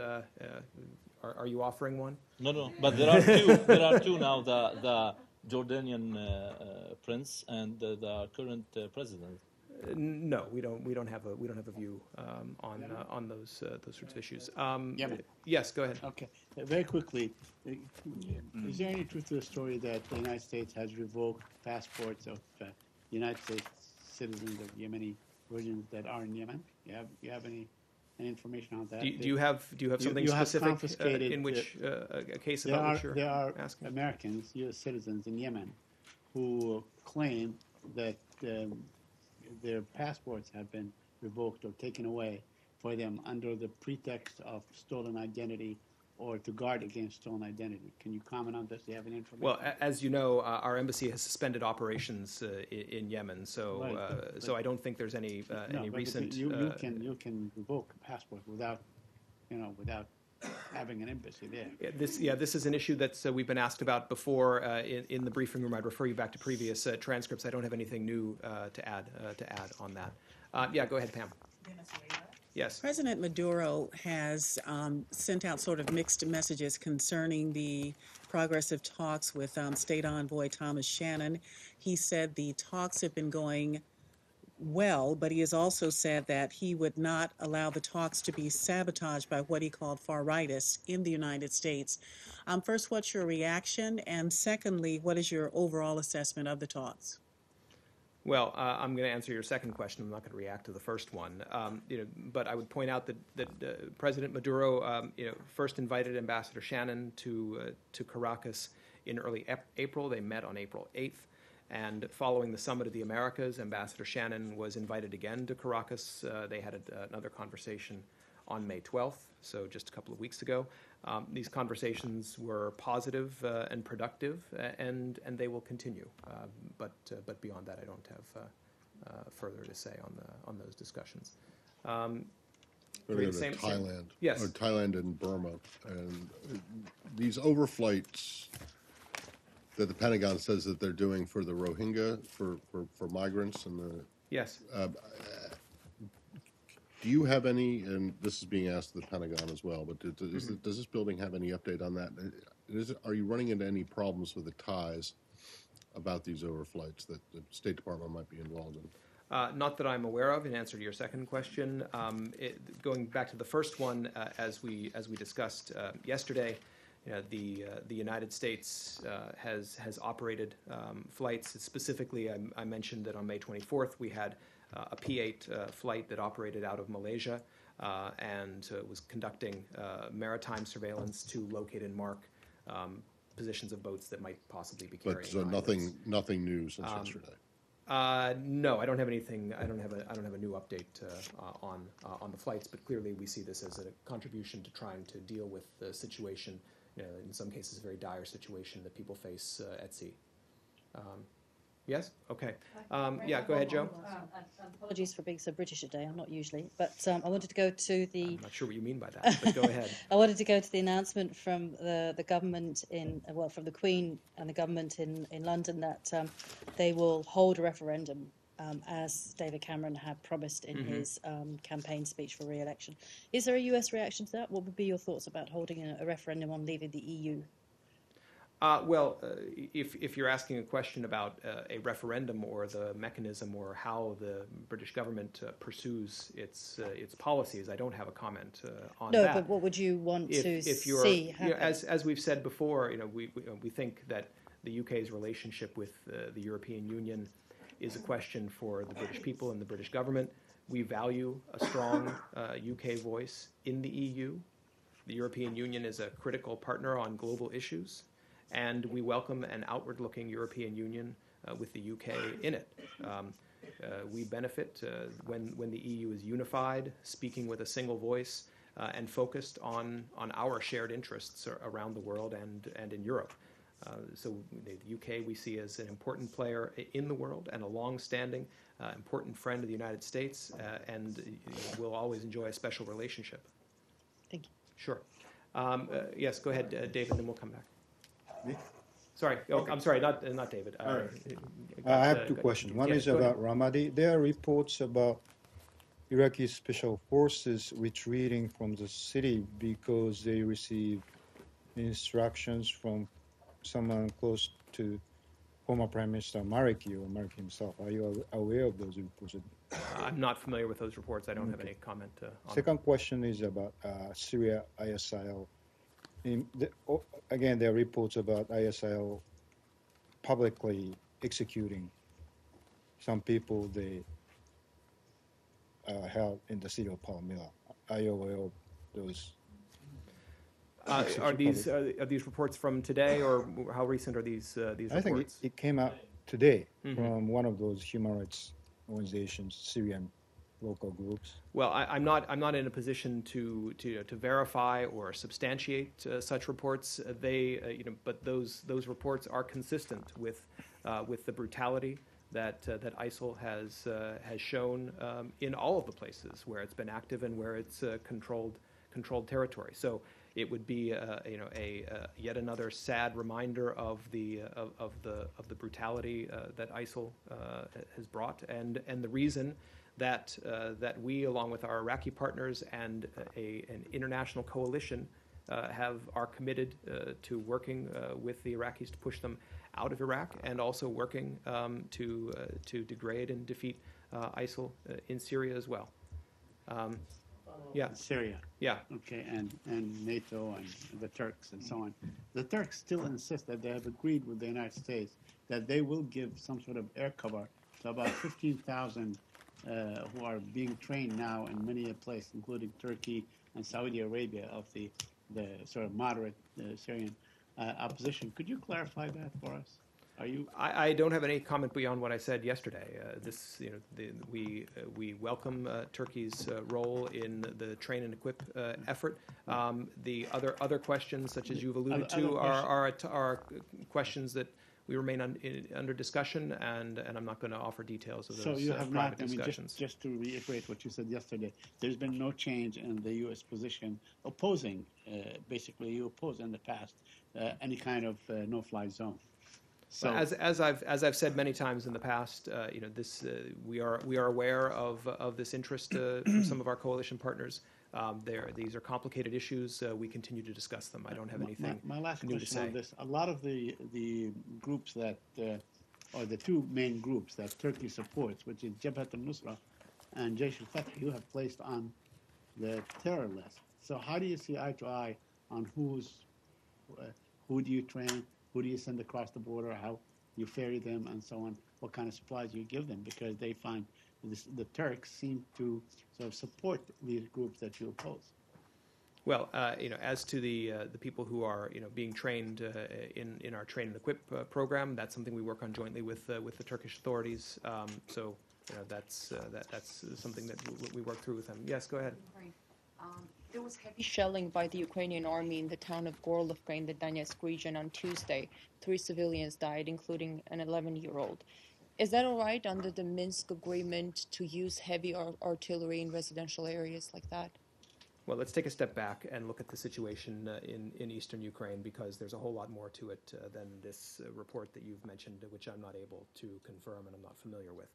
Are you offering one? No. But there are two. There are two now. The Jordanian prince and the current president. No, we don't have a view on those sorts of issues. Yes, go ahead. Okay, very quickly, is there any truth to the story that the United States has revoked passports of United States citizens of Yemeni origins that are in Yemen? You have any information on that? Do you have something you have specific confiscated in which a case there about which you're there are asking? Americans, U.S. citizens in Yemen, who claim that their passports have been revoked or taken away for them under the pretext of stolen identity or to guard against stolen identity. Can you comment on this? Do you have any information? Well, as you know, our embassy has suspended operations in Yemen, so Right, so I don't think there's any but recent. you can revoke a passport without having an embassy there. This is an issue that we've been asked about before in the briefing room. I'd refer you back to previous transcripts. I don't have anything new to add on that. Go ahead, Pam. Yes. President Maduro has sent out sort of mixed messages concerning the progress of talks with State Envoy Thomas Shannon. He said the talks have been going well, but he has also said that he would not allow the talks to be sabotaged by what he called far-rightists in the United States. First, what's your reaction? And secondly, what is your overall assessment of the talks? Well, I'm going to answer your second question. I'm not going to react to the first one. But I would point out that President Maduro, first invited Ambassador Shannon to Caracas in early April. They met on April 8th. And following the Summit of the Americas, Ambassador Shannon was invited again to Caracas. They had another conversation on May 12th, so just a couple of weeks ago. These conversations were positive and productive, and they will continue. But beyond that, I don't have further to say on those discussions. We're going to Thailand. Yes. Or Thailand and Burma. And these overflights that the Pentagon says that they're doing for the Rohingya, for migrants and the... Yes. Do you have any, and this is being asked of the Pentagon as well, but does this building have any update on that? Are you running into any problems with the Thais about these overflights that the State Department might be involved in? Not that I'm aware of. In answer to your second question, going back to the first one, as we discussed yesterday, the United States has operated flights. Specifically, I mentioned that on May 24th we had a P-8 flight that operated out of Malaysia and was conducting maritime surveillance to locate and mark positions of boats that might possibly be carrying. But so nothing new since yesterday. No, I don't have anything. I don't have a new update on the flights. But clearly, we see this as a contribution to trying to deal with the situation. In some cases, a very dire situation that people face at sea. Yes? Okay. Yeah, go ahead, Joe. Apologies for being so British today. I'm not usually. But I wanted to go to the... I'm not sure what you mean by that, but go ahead. I wanted to go to the announcement from the government from the Queen and the government in London that they will hold a referendum as David Cameron had promised in his campaign speech for re-election. Is there a US reaction to that? What would be your thoughts about holding a referendum on leaving the EU? If you're asking a question about a referendum or the mechanism or how the British government pursues its policies, I don't have a comment on that. No, but what would you want to see happen? As we've said before, we think that the UK's relationship with the European Union is a question for the British people and the British government. We value a strong UK voice in the EU. The European Union is a critical partner on global issues. And we welcome an outward-looking European Union with the UK in it. We benefit when the EU is unified, speaking with a single voice, and focused on our shared interests around the world and in Europe. So the UK we see as an important player in the world and a long-standing, important friend of the United States, and we'll always enjoy a special relationship. Thank you. Sure. Yes, go ahead, David, then we'll come back. Me? Sorry. Oh, okay. I'm sorry. Not David. I have two questions. One is about Ramadi. There are reports about Iraqi special forces retreating from the city because they received instructions from someone close to former Prime Minister Maliki or Maliki himself. Are you aware of those reports? I'm not familiar with those reports. I don't have any comment on Second question is about Syria ISIL. Again, there are reports about ISIL publicly executing some people they held in the city of Palmyra. Are you aware of those? Are these reports from today, or how recent are these reports? I think it came out today from one of those human rights organizations, Syrian local groups. Well, I'm not in a position to verify or substantiate such reports. But those reports are consistent with the brutality that ISIL has shown in all of the places where it's been active and where it's controlled territory. So it would be yet another sad reminder of the brutality that ISIL has brought, and the reason that we, along with our Iraqi partners and an international coalition, are committed to working with the Iraqis to push them out of Iraq, and also working to degrade and defeat ISIL in Syria as well. Yeah. Syria. Yeah. Okay, and NATO and the Turks and so on. The Turks still insist that they have agreed with the United States that they will give some sort of air cover to about 15,000 who are being trained now in many places, including Turkey and Saudi Arabia, of the sort of moderate Syrian opposition. Could you clarify that for us? Are you? I don't have any comment beyond what I said yesterday. We welcome Turkey's role in the train and equip effort. The other questions, such as you've alluded to, are questions that we remain under discussion, and I'm not going to offer details of those So you have not, private discussions. just to reiterate what you said yesterday, there's been no change in the U.S. position opposing, basically you opposed in the past any kind of no-fly zone. So as I've said many times in the past, we are aware of this interest from some of our coalition partners. These are complicated issues. We continue to discuss them. I don't have anything my last new to question say. on this: a lot of the groups that, or the two main groups that Turkey supports, which is Jabhat al-Nusra and Jaish al-Fatah, you have placed on the terror list. So how do you see eye to eye on who do you train? Who do you send across the border? How you ferry them, and so on? What kind of supplies you give them? Because they find the Turks seem to sort of support these groups that you oppose. Well, as to the people who are being trained in our train and equip program, that's something we work on jointly with the Turkish authorities. So that's something that we work through with them. Yes, go ahead. There was heavy shelling by the Ukrainian army in the town of Gorlovka in the Donetsk region on Tuesday. 3 civilians died, including an 11-year-old. Is that all right under the Minsk agreement to use heavy artillery in residential areas like that? Well, let's take a step back and look at the situation in eastern Ukraine, because there's a whole lot more to it than this report that you've mentioned, which I'm not able to confirm and I'm not familiar with.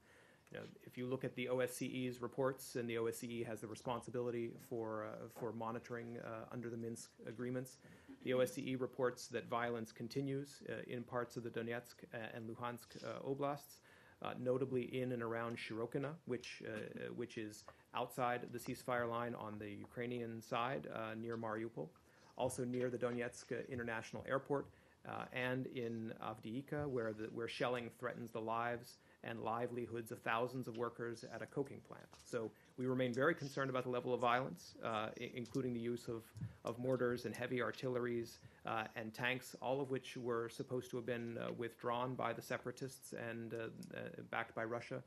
If you look at the OSCE's reports, and the OSCE has the responsibility for monitoring under the Minsk agreements, the OSCE reports that violence continues in parts of the Donetsk and Luhansk oblasts, notably in and around Shirokina, which is outside the ceasefire line on the Ukrainian side, near Mariupol, also near the Donetsk International Airport, and in Avdiivka, where shelling threatens the lives and livelihoods of thousands of workers at a coking plant. So we remain very concerned about the level of violence, including the use of mortars and heavy artilleries and tanks, all of which were supposed to have been withdrawn by the separatists and backed by Russia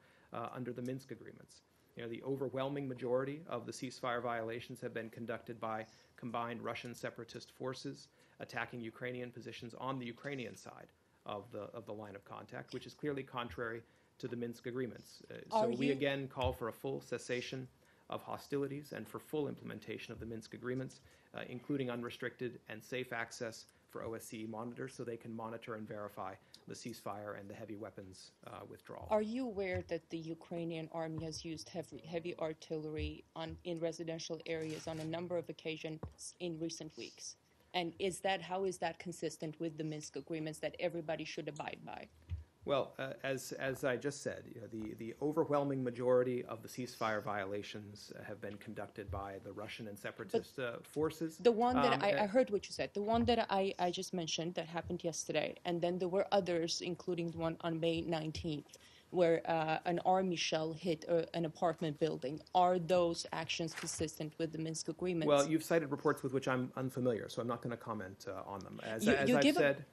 under the Minsk agreements. The overwhelming majority of the ceasefire violations have been conducted by combined Russian separatist forces attacking Ukrainian positions on the Ukrainian side of the line of contact, which is clearly contrary to the Minsk agreements. So we again call for a full cessation of hostilities and for full implementation of the Minsk agreements, including unrestricted and safe access for OSCE monitors so they can monitor and verify the ceasefire and the heavy weapons withdrawal. Are you aware that the Ukrainian army has used heavy artillery in residential areas on a number of occasions in recent weeks? And how is that consistent with the Minsk agreements that everybody should abide by? Well, as I just said, the overwhelming majority of the ceasefire violations have been conducted by the Russian and separatist forces. The one that I heard what you said, the one that I just mentioned that happened yesterday, and then there were others, including the one on May 19th, where an army shell hit an apartment building. Are those actions consistent with the Minsk agreements? Well, you've cited reports with which I'm unfamiliar, so I'm not going to comment on them. As I've said,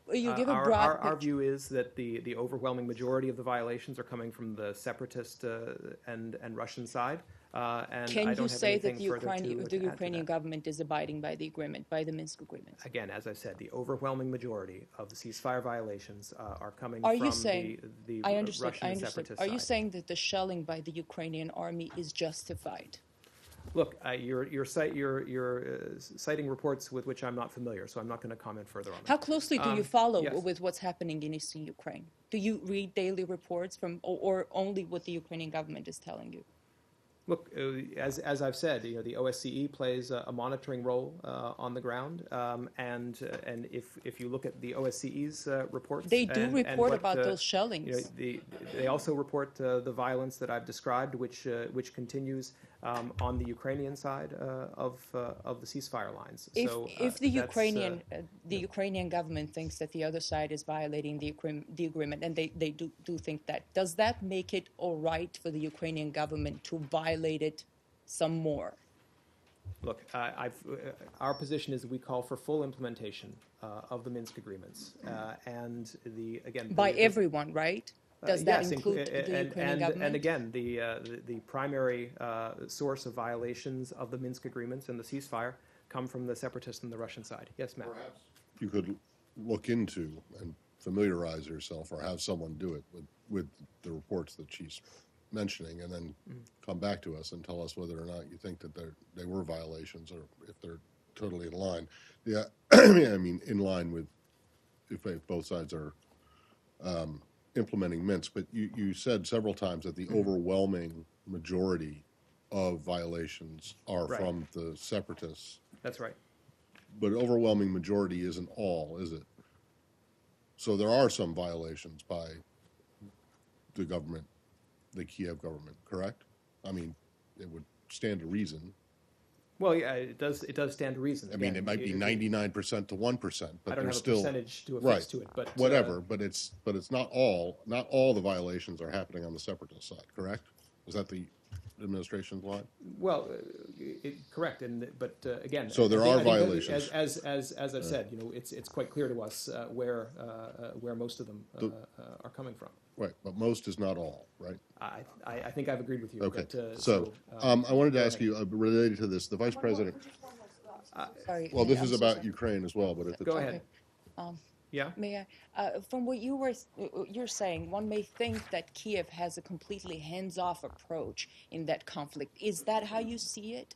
our view is that the overwhelming majority of the violations are coming from the separatist and Russian side. And can you say that the Ukrainian government is abiding by the agreement, by the Minsk agreement? Again, as I said, the overwhelming majority of the ceasefire violations are coming from the Russian and separatist side. Are you side. saying that the shelling by the Ukrainian army is justified? Look, you're citing reports with which I'm not familiar, so I'm not going to comment further on that. How closely do you follow with what's happening in eastern Ukraine? Do you read daily reports or only what the Ukrainian government is telling you? Look, as I've said, the OSCE plays a monitoring role on the ground, and if you look at the OSCE's reports, they do report about those shellings. They also report the violence that I've described, which continues on the Ukrainian side of the ceasefire lines. If the Ukrainian government thinks that the other side is violating the agreement, and they do think that, does that make it all right for the Ukrainian government to violate it some more? Look, our position is that we call for full implementation of the Minsk agreements, and by everyone, right? Does that yes, include the Ukrainian government? And again, the primary source of violations of the Minsk agreements and the ceasefire come from the separatists and the Russian side. Yes, Matt. Perhaps you could look into and familiarize yourself, or have someone do it with the reports that she's mentioning, and then come back to us and tell us whether or not you think that they were violations, or if they're totally in line. Yeah, I mean, in line with if both sides are implementing Minsk. But you said several times that the overwhelming majority of violations are Right. from the separatists. That's right. But overwhelming majority isn't all, is it? So there are some violations by the government, the Kiev government, correct? I mean, it would stand to reason. Well, yeah, it does stand to reason. I mean, it might be 99% to 1%, but I don't there's have a still percentage to affix right, to it, but whatever. But it's not all the violations are happening on the separatist side, correct? Is that the administration's line? Well, correct, but again, so there I are think that violations. As I've said, it's quite clear to us where most of them are coming from. Right, but most is not all, right? I think I've agreed with you. Okay. But, I wanted to ask you related to this, the vice president. Sorry. Well, this I'm is so about sorry. Ukraine as well, but if it's Go ahead. Yeah. May I? From what you're saying, one may think that Kiev has a completely hands-off approach in that conflict. Is that how you see it?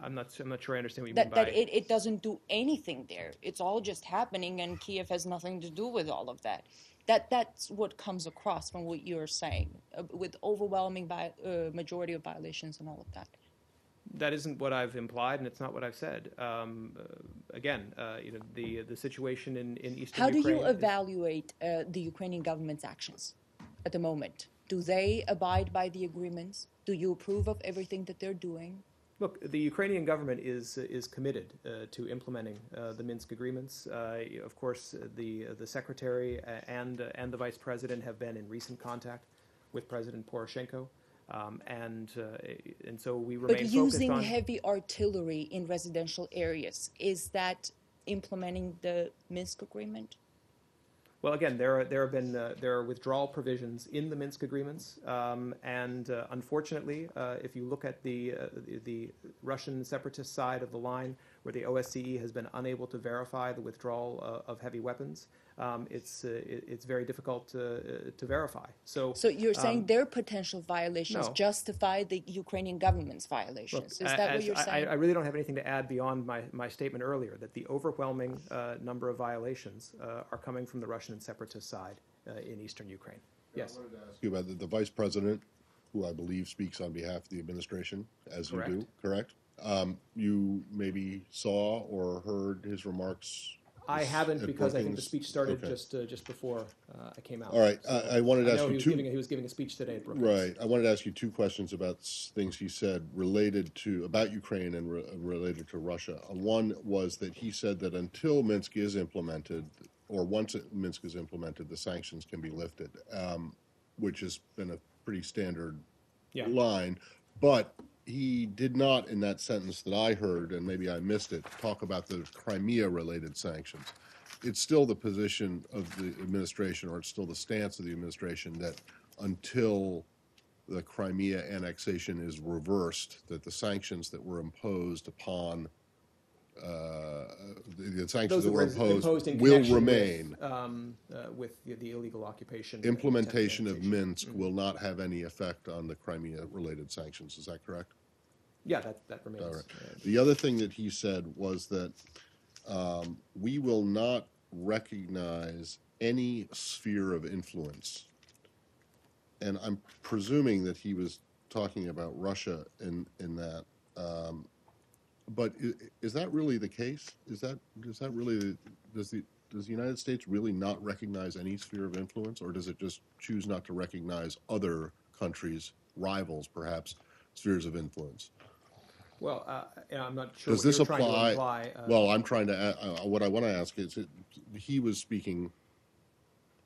I'm not sure I understand what you That mean by it doesn't do anything there. It's all just happening, and Kiev has nothing to do with all of that. That's what comes across from what you're saying, with overwhelming majority of violations and all of that. That isn't what I've implied, and it's not what I've said. Again, the situation in eastern How do Ukraine. you evaluate the Ukrainian government's actions at the moment? Do they abide by the agreements? Do you approve of everything that they're doing? Look, the Ukrainian government is committed to implementing the Minsk agreements. Of course, the secretary and the vice president have been in recent contact with President Poroshenko, and so we remain But focused using on heavy artillery in residential areas, is that implementing the Minsk agreement? Well, again, there are withdrawal provisions in the Minsk agreements, and unfortunately, if you look at the Russian separatist side of the line, where the OSCE has been unable to verify the withdrawal of heavy weapons, it's very difficult to verify. So you're saying their potential violations no. justify the Ukrainian government's violations? Look, Is that what you're saying? I really don't have anything to add beyond my statement earlier, that the overwhelming number of violations are coming from the Russian and separatist side in eastern Ukraine. Yes. I wanted to ask you about the vice president, who I believe speaks on behalf of the administration, as Correct. you do, correct? You maybe saw or heard his remarks. I haven't, at because I think the Brookings? speech started Okay. just before I came out. All right, I wanted to I ask know you he was giving a speech today at Brookings. Right. I wanted to ask you two questions about things he said about Ukraine and related to Russia. One was that he said that until Minsk is implemented, or once Minsk is implemented, the sanctions can be lifted, which has been a pretty standard line. But he did not, in that sentence that I heard, and maybe I missed it, talk about the Crimea-related sanctions. It's still the position of the administration, or it's still the stance of the administration, that until the Crimea annexation is reversed, that the sanctions that were imposed upon the sanctions that were imposed in will connection remain. With the illegal occupation. Implementation of Minsk will not have any effect on the Crimea-related sanctions. Is that correct? Yeah, that remains. All right. The other thing that he said was that we will not recognize any sphere of influence. And I'm presuming that he was talking about Russia in that. But is that really the case? Does the United States really not recognize any sphere of influence, or does it just choose not to recognize other countries, rivals perhaps, spheres of influence? Well, I'm not sure. Does what this you're trying to apply? imply. Well, I'm trying to. What I want to ask is, he was speaking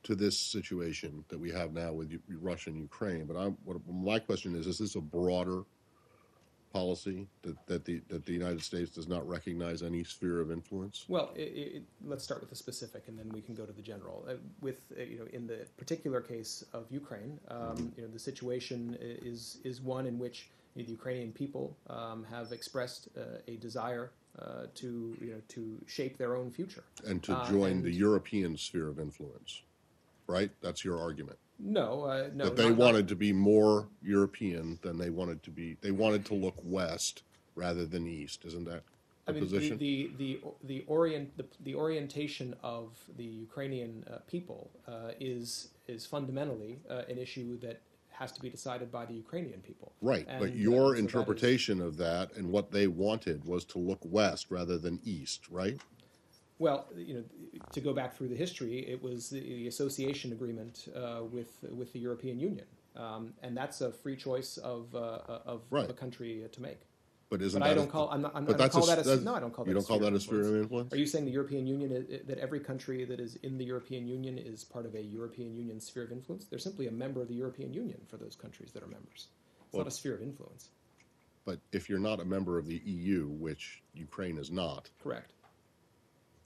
to this situation that we have now with Russia and Ukraine. But my question is this a broader policy that the United States does not recognize any sphere of influence? Well, let's start with the specific, and then we can go to the general. In the particular case of Ukraine, the situation is one in which the Ukrainian people have expressed a desire to shape their own future and to join the European sphere of influence, right? That's your argument. No, no. That they wanted to be more European than they wanted to be. They wanted to look west rather than east. Isn't that the position? The orientation of the Ukrainian people is fundamentally an issue that has to be decided by the Ukrainian people. Right, and, but your so interpretation of that and what they wanted was to look west rather than east, right? Well, to go back through the history, it was the association agreement with the European Union, and that's a free choice of a country to make. But isn't but that? I don't call. I don't call that a. No, I don't call that. You don't call that a sphere of influence? Are you saying the European Union that every country that is in the European Union is part of a European Union sphere of influence? They're simply a member of the European Union for those countries that are members. It's not a sphere of influence. But if you're not a member of the EU, which Ukraine is not, correct.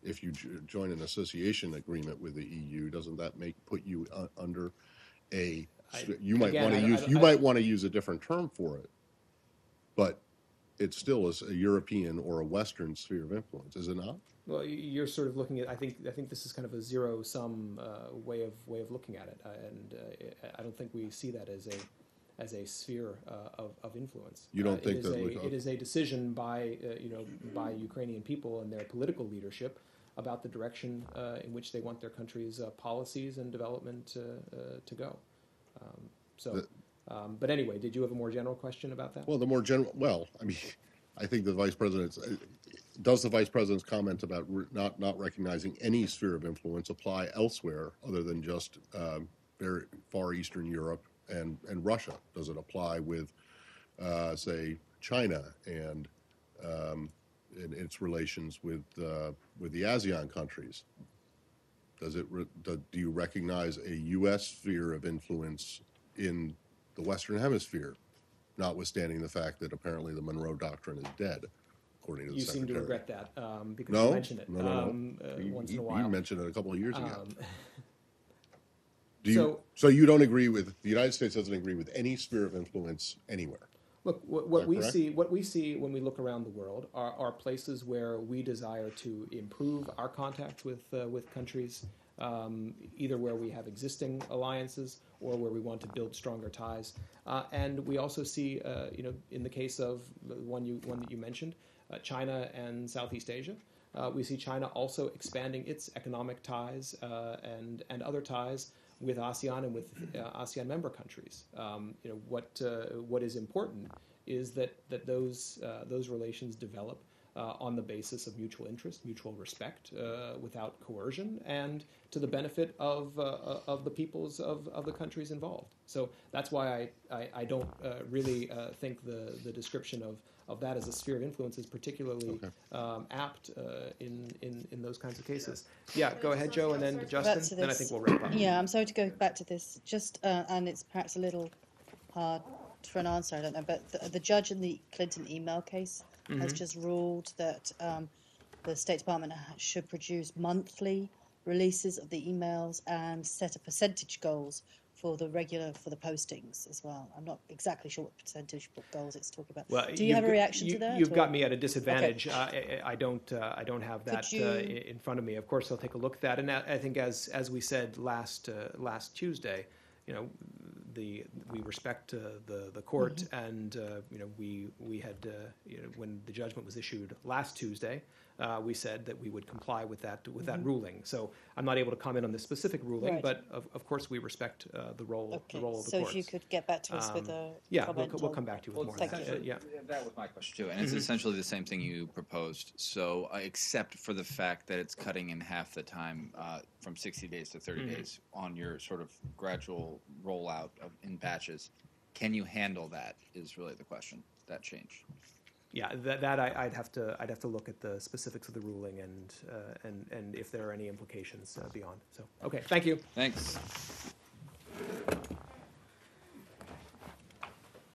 If you join an association agreement with the EU, doesn't that put you under a? You might want to use a different term for it, but it still is a European or a Western sphere of influence, is it not? Well, you're sort of looking at. I think this is kind of a zero-sum way of looking at it, and I don't think we see that as a sphere of influence. You don't think it is a decision by by Ukrainian people and their political leadership about the direction in which they want their country's policies and development to go. But anyway, did you have a more general question about that? Well, the more general. Well, I mean, I think the vice president's. Does the vice president's comment about not recognizing any sphere of influence apply elsewhere other than just very far Eastern Europe and Russia? Does it apply with, say, China and in its relations with the ASEAN countries? Do you recognize a U.S. sphere of influence in the Western Hemisphere, notwithstanding the fact that apparently the Monroe Doctrine is dead, according to the Secretary? You seem to regret that because no? you mention it once in a while. You mentioned it a couple of years ago. So you don't agree with, the United States doesn't agree with any sphere of influence anywhere? Look, what we see when we look around the world are places where we desire to improve our contact with countries, either where we have existing alliances or where we want to build stronger ties. And we also see, in the case of the one that you mentioned, China and Southeast Asia, we see China also expanding its economic ties and other ties with ASEAN and with ASEAN member countries. What is important is that those relations develop on the basis of mutual interest, mutual respect, without coercion, and to the benefit of the peoples of the countries involved. So that's why I don't really think the description of that as a sphere of influence is particularly apt in those kinds of cases. Yeah, go ahead, Joe, and then Justin, then I think we'll wrap up. Yeah, I'm sorry to go back to this, and it's perhaps a little hard for an answer, I don't know, but the judge in the Clinton email case has just ruled that the State Department should produce monthly releases of the emails and set a percentage goals for the postings as well. I'm not exactly sure what percentage goals it's talking about. Well, do you have a reaction to that? You've got me at a disadvantage. Okay. I don't have that in front of me. Of course, I'll take a look at that. And I think as we said last Tuesday, we respect the court, and we had when the judgment was issued last Tuesday, we said that we would comply with that ruling. So I'm not able to comment on the specific ruling, right. But of course we respect the role of the courts. So if you could get back to us with a comment we'll come back to you with more. That was my question too, and it's essentially the same thing you proposed. So except for the fact that it's cutting in half the time from 60 days to 30 days on your sort of gradual rollout in batches. Can you handle that? Is really the question. That change. Yeah, that I'd have to look at the specifics of the ruling and if there are any implications beyond. So okay, thank you. Thanks.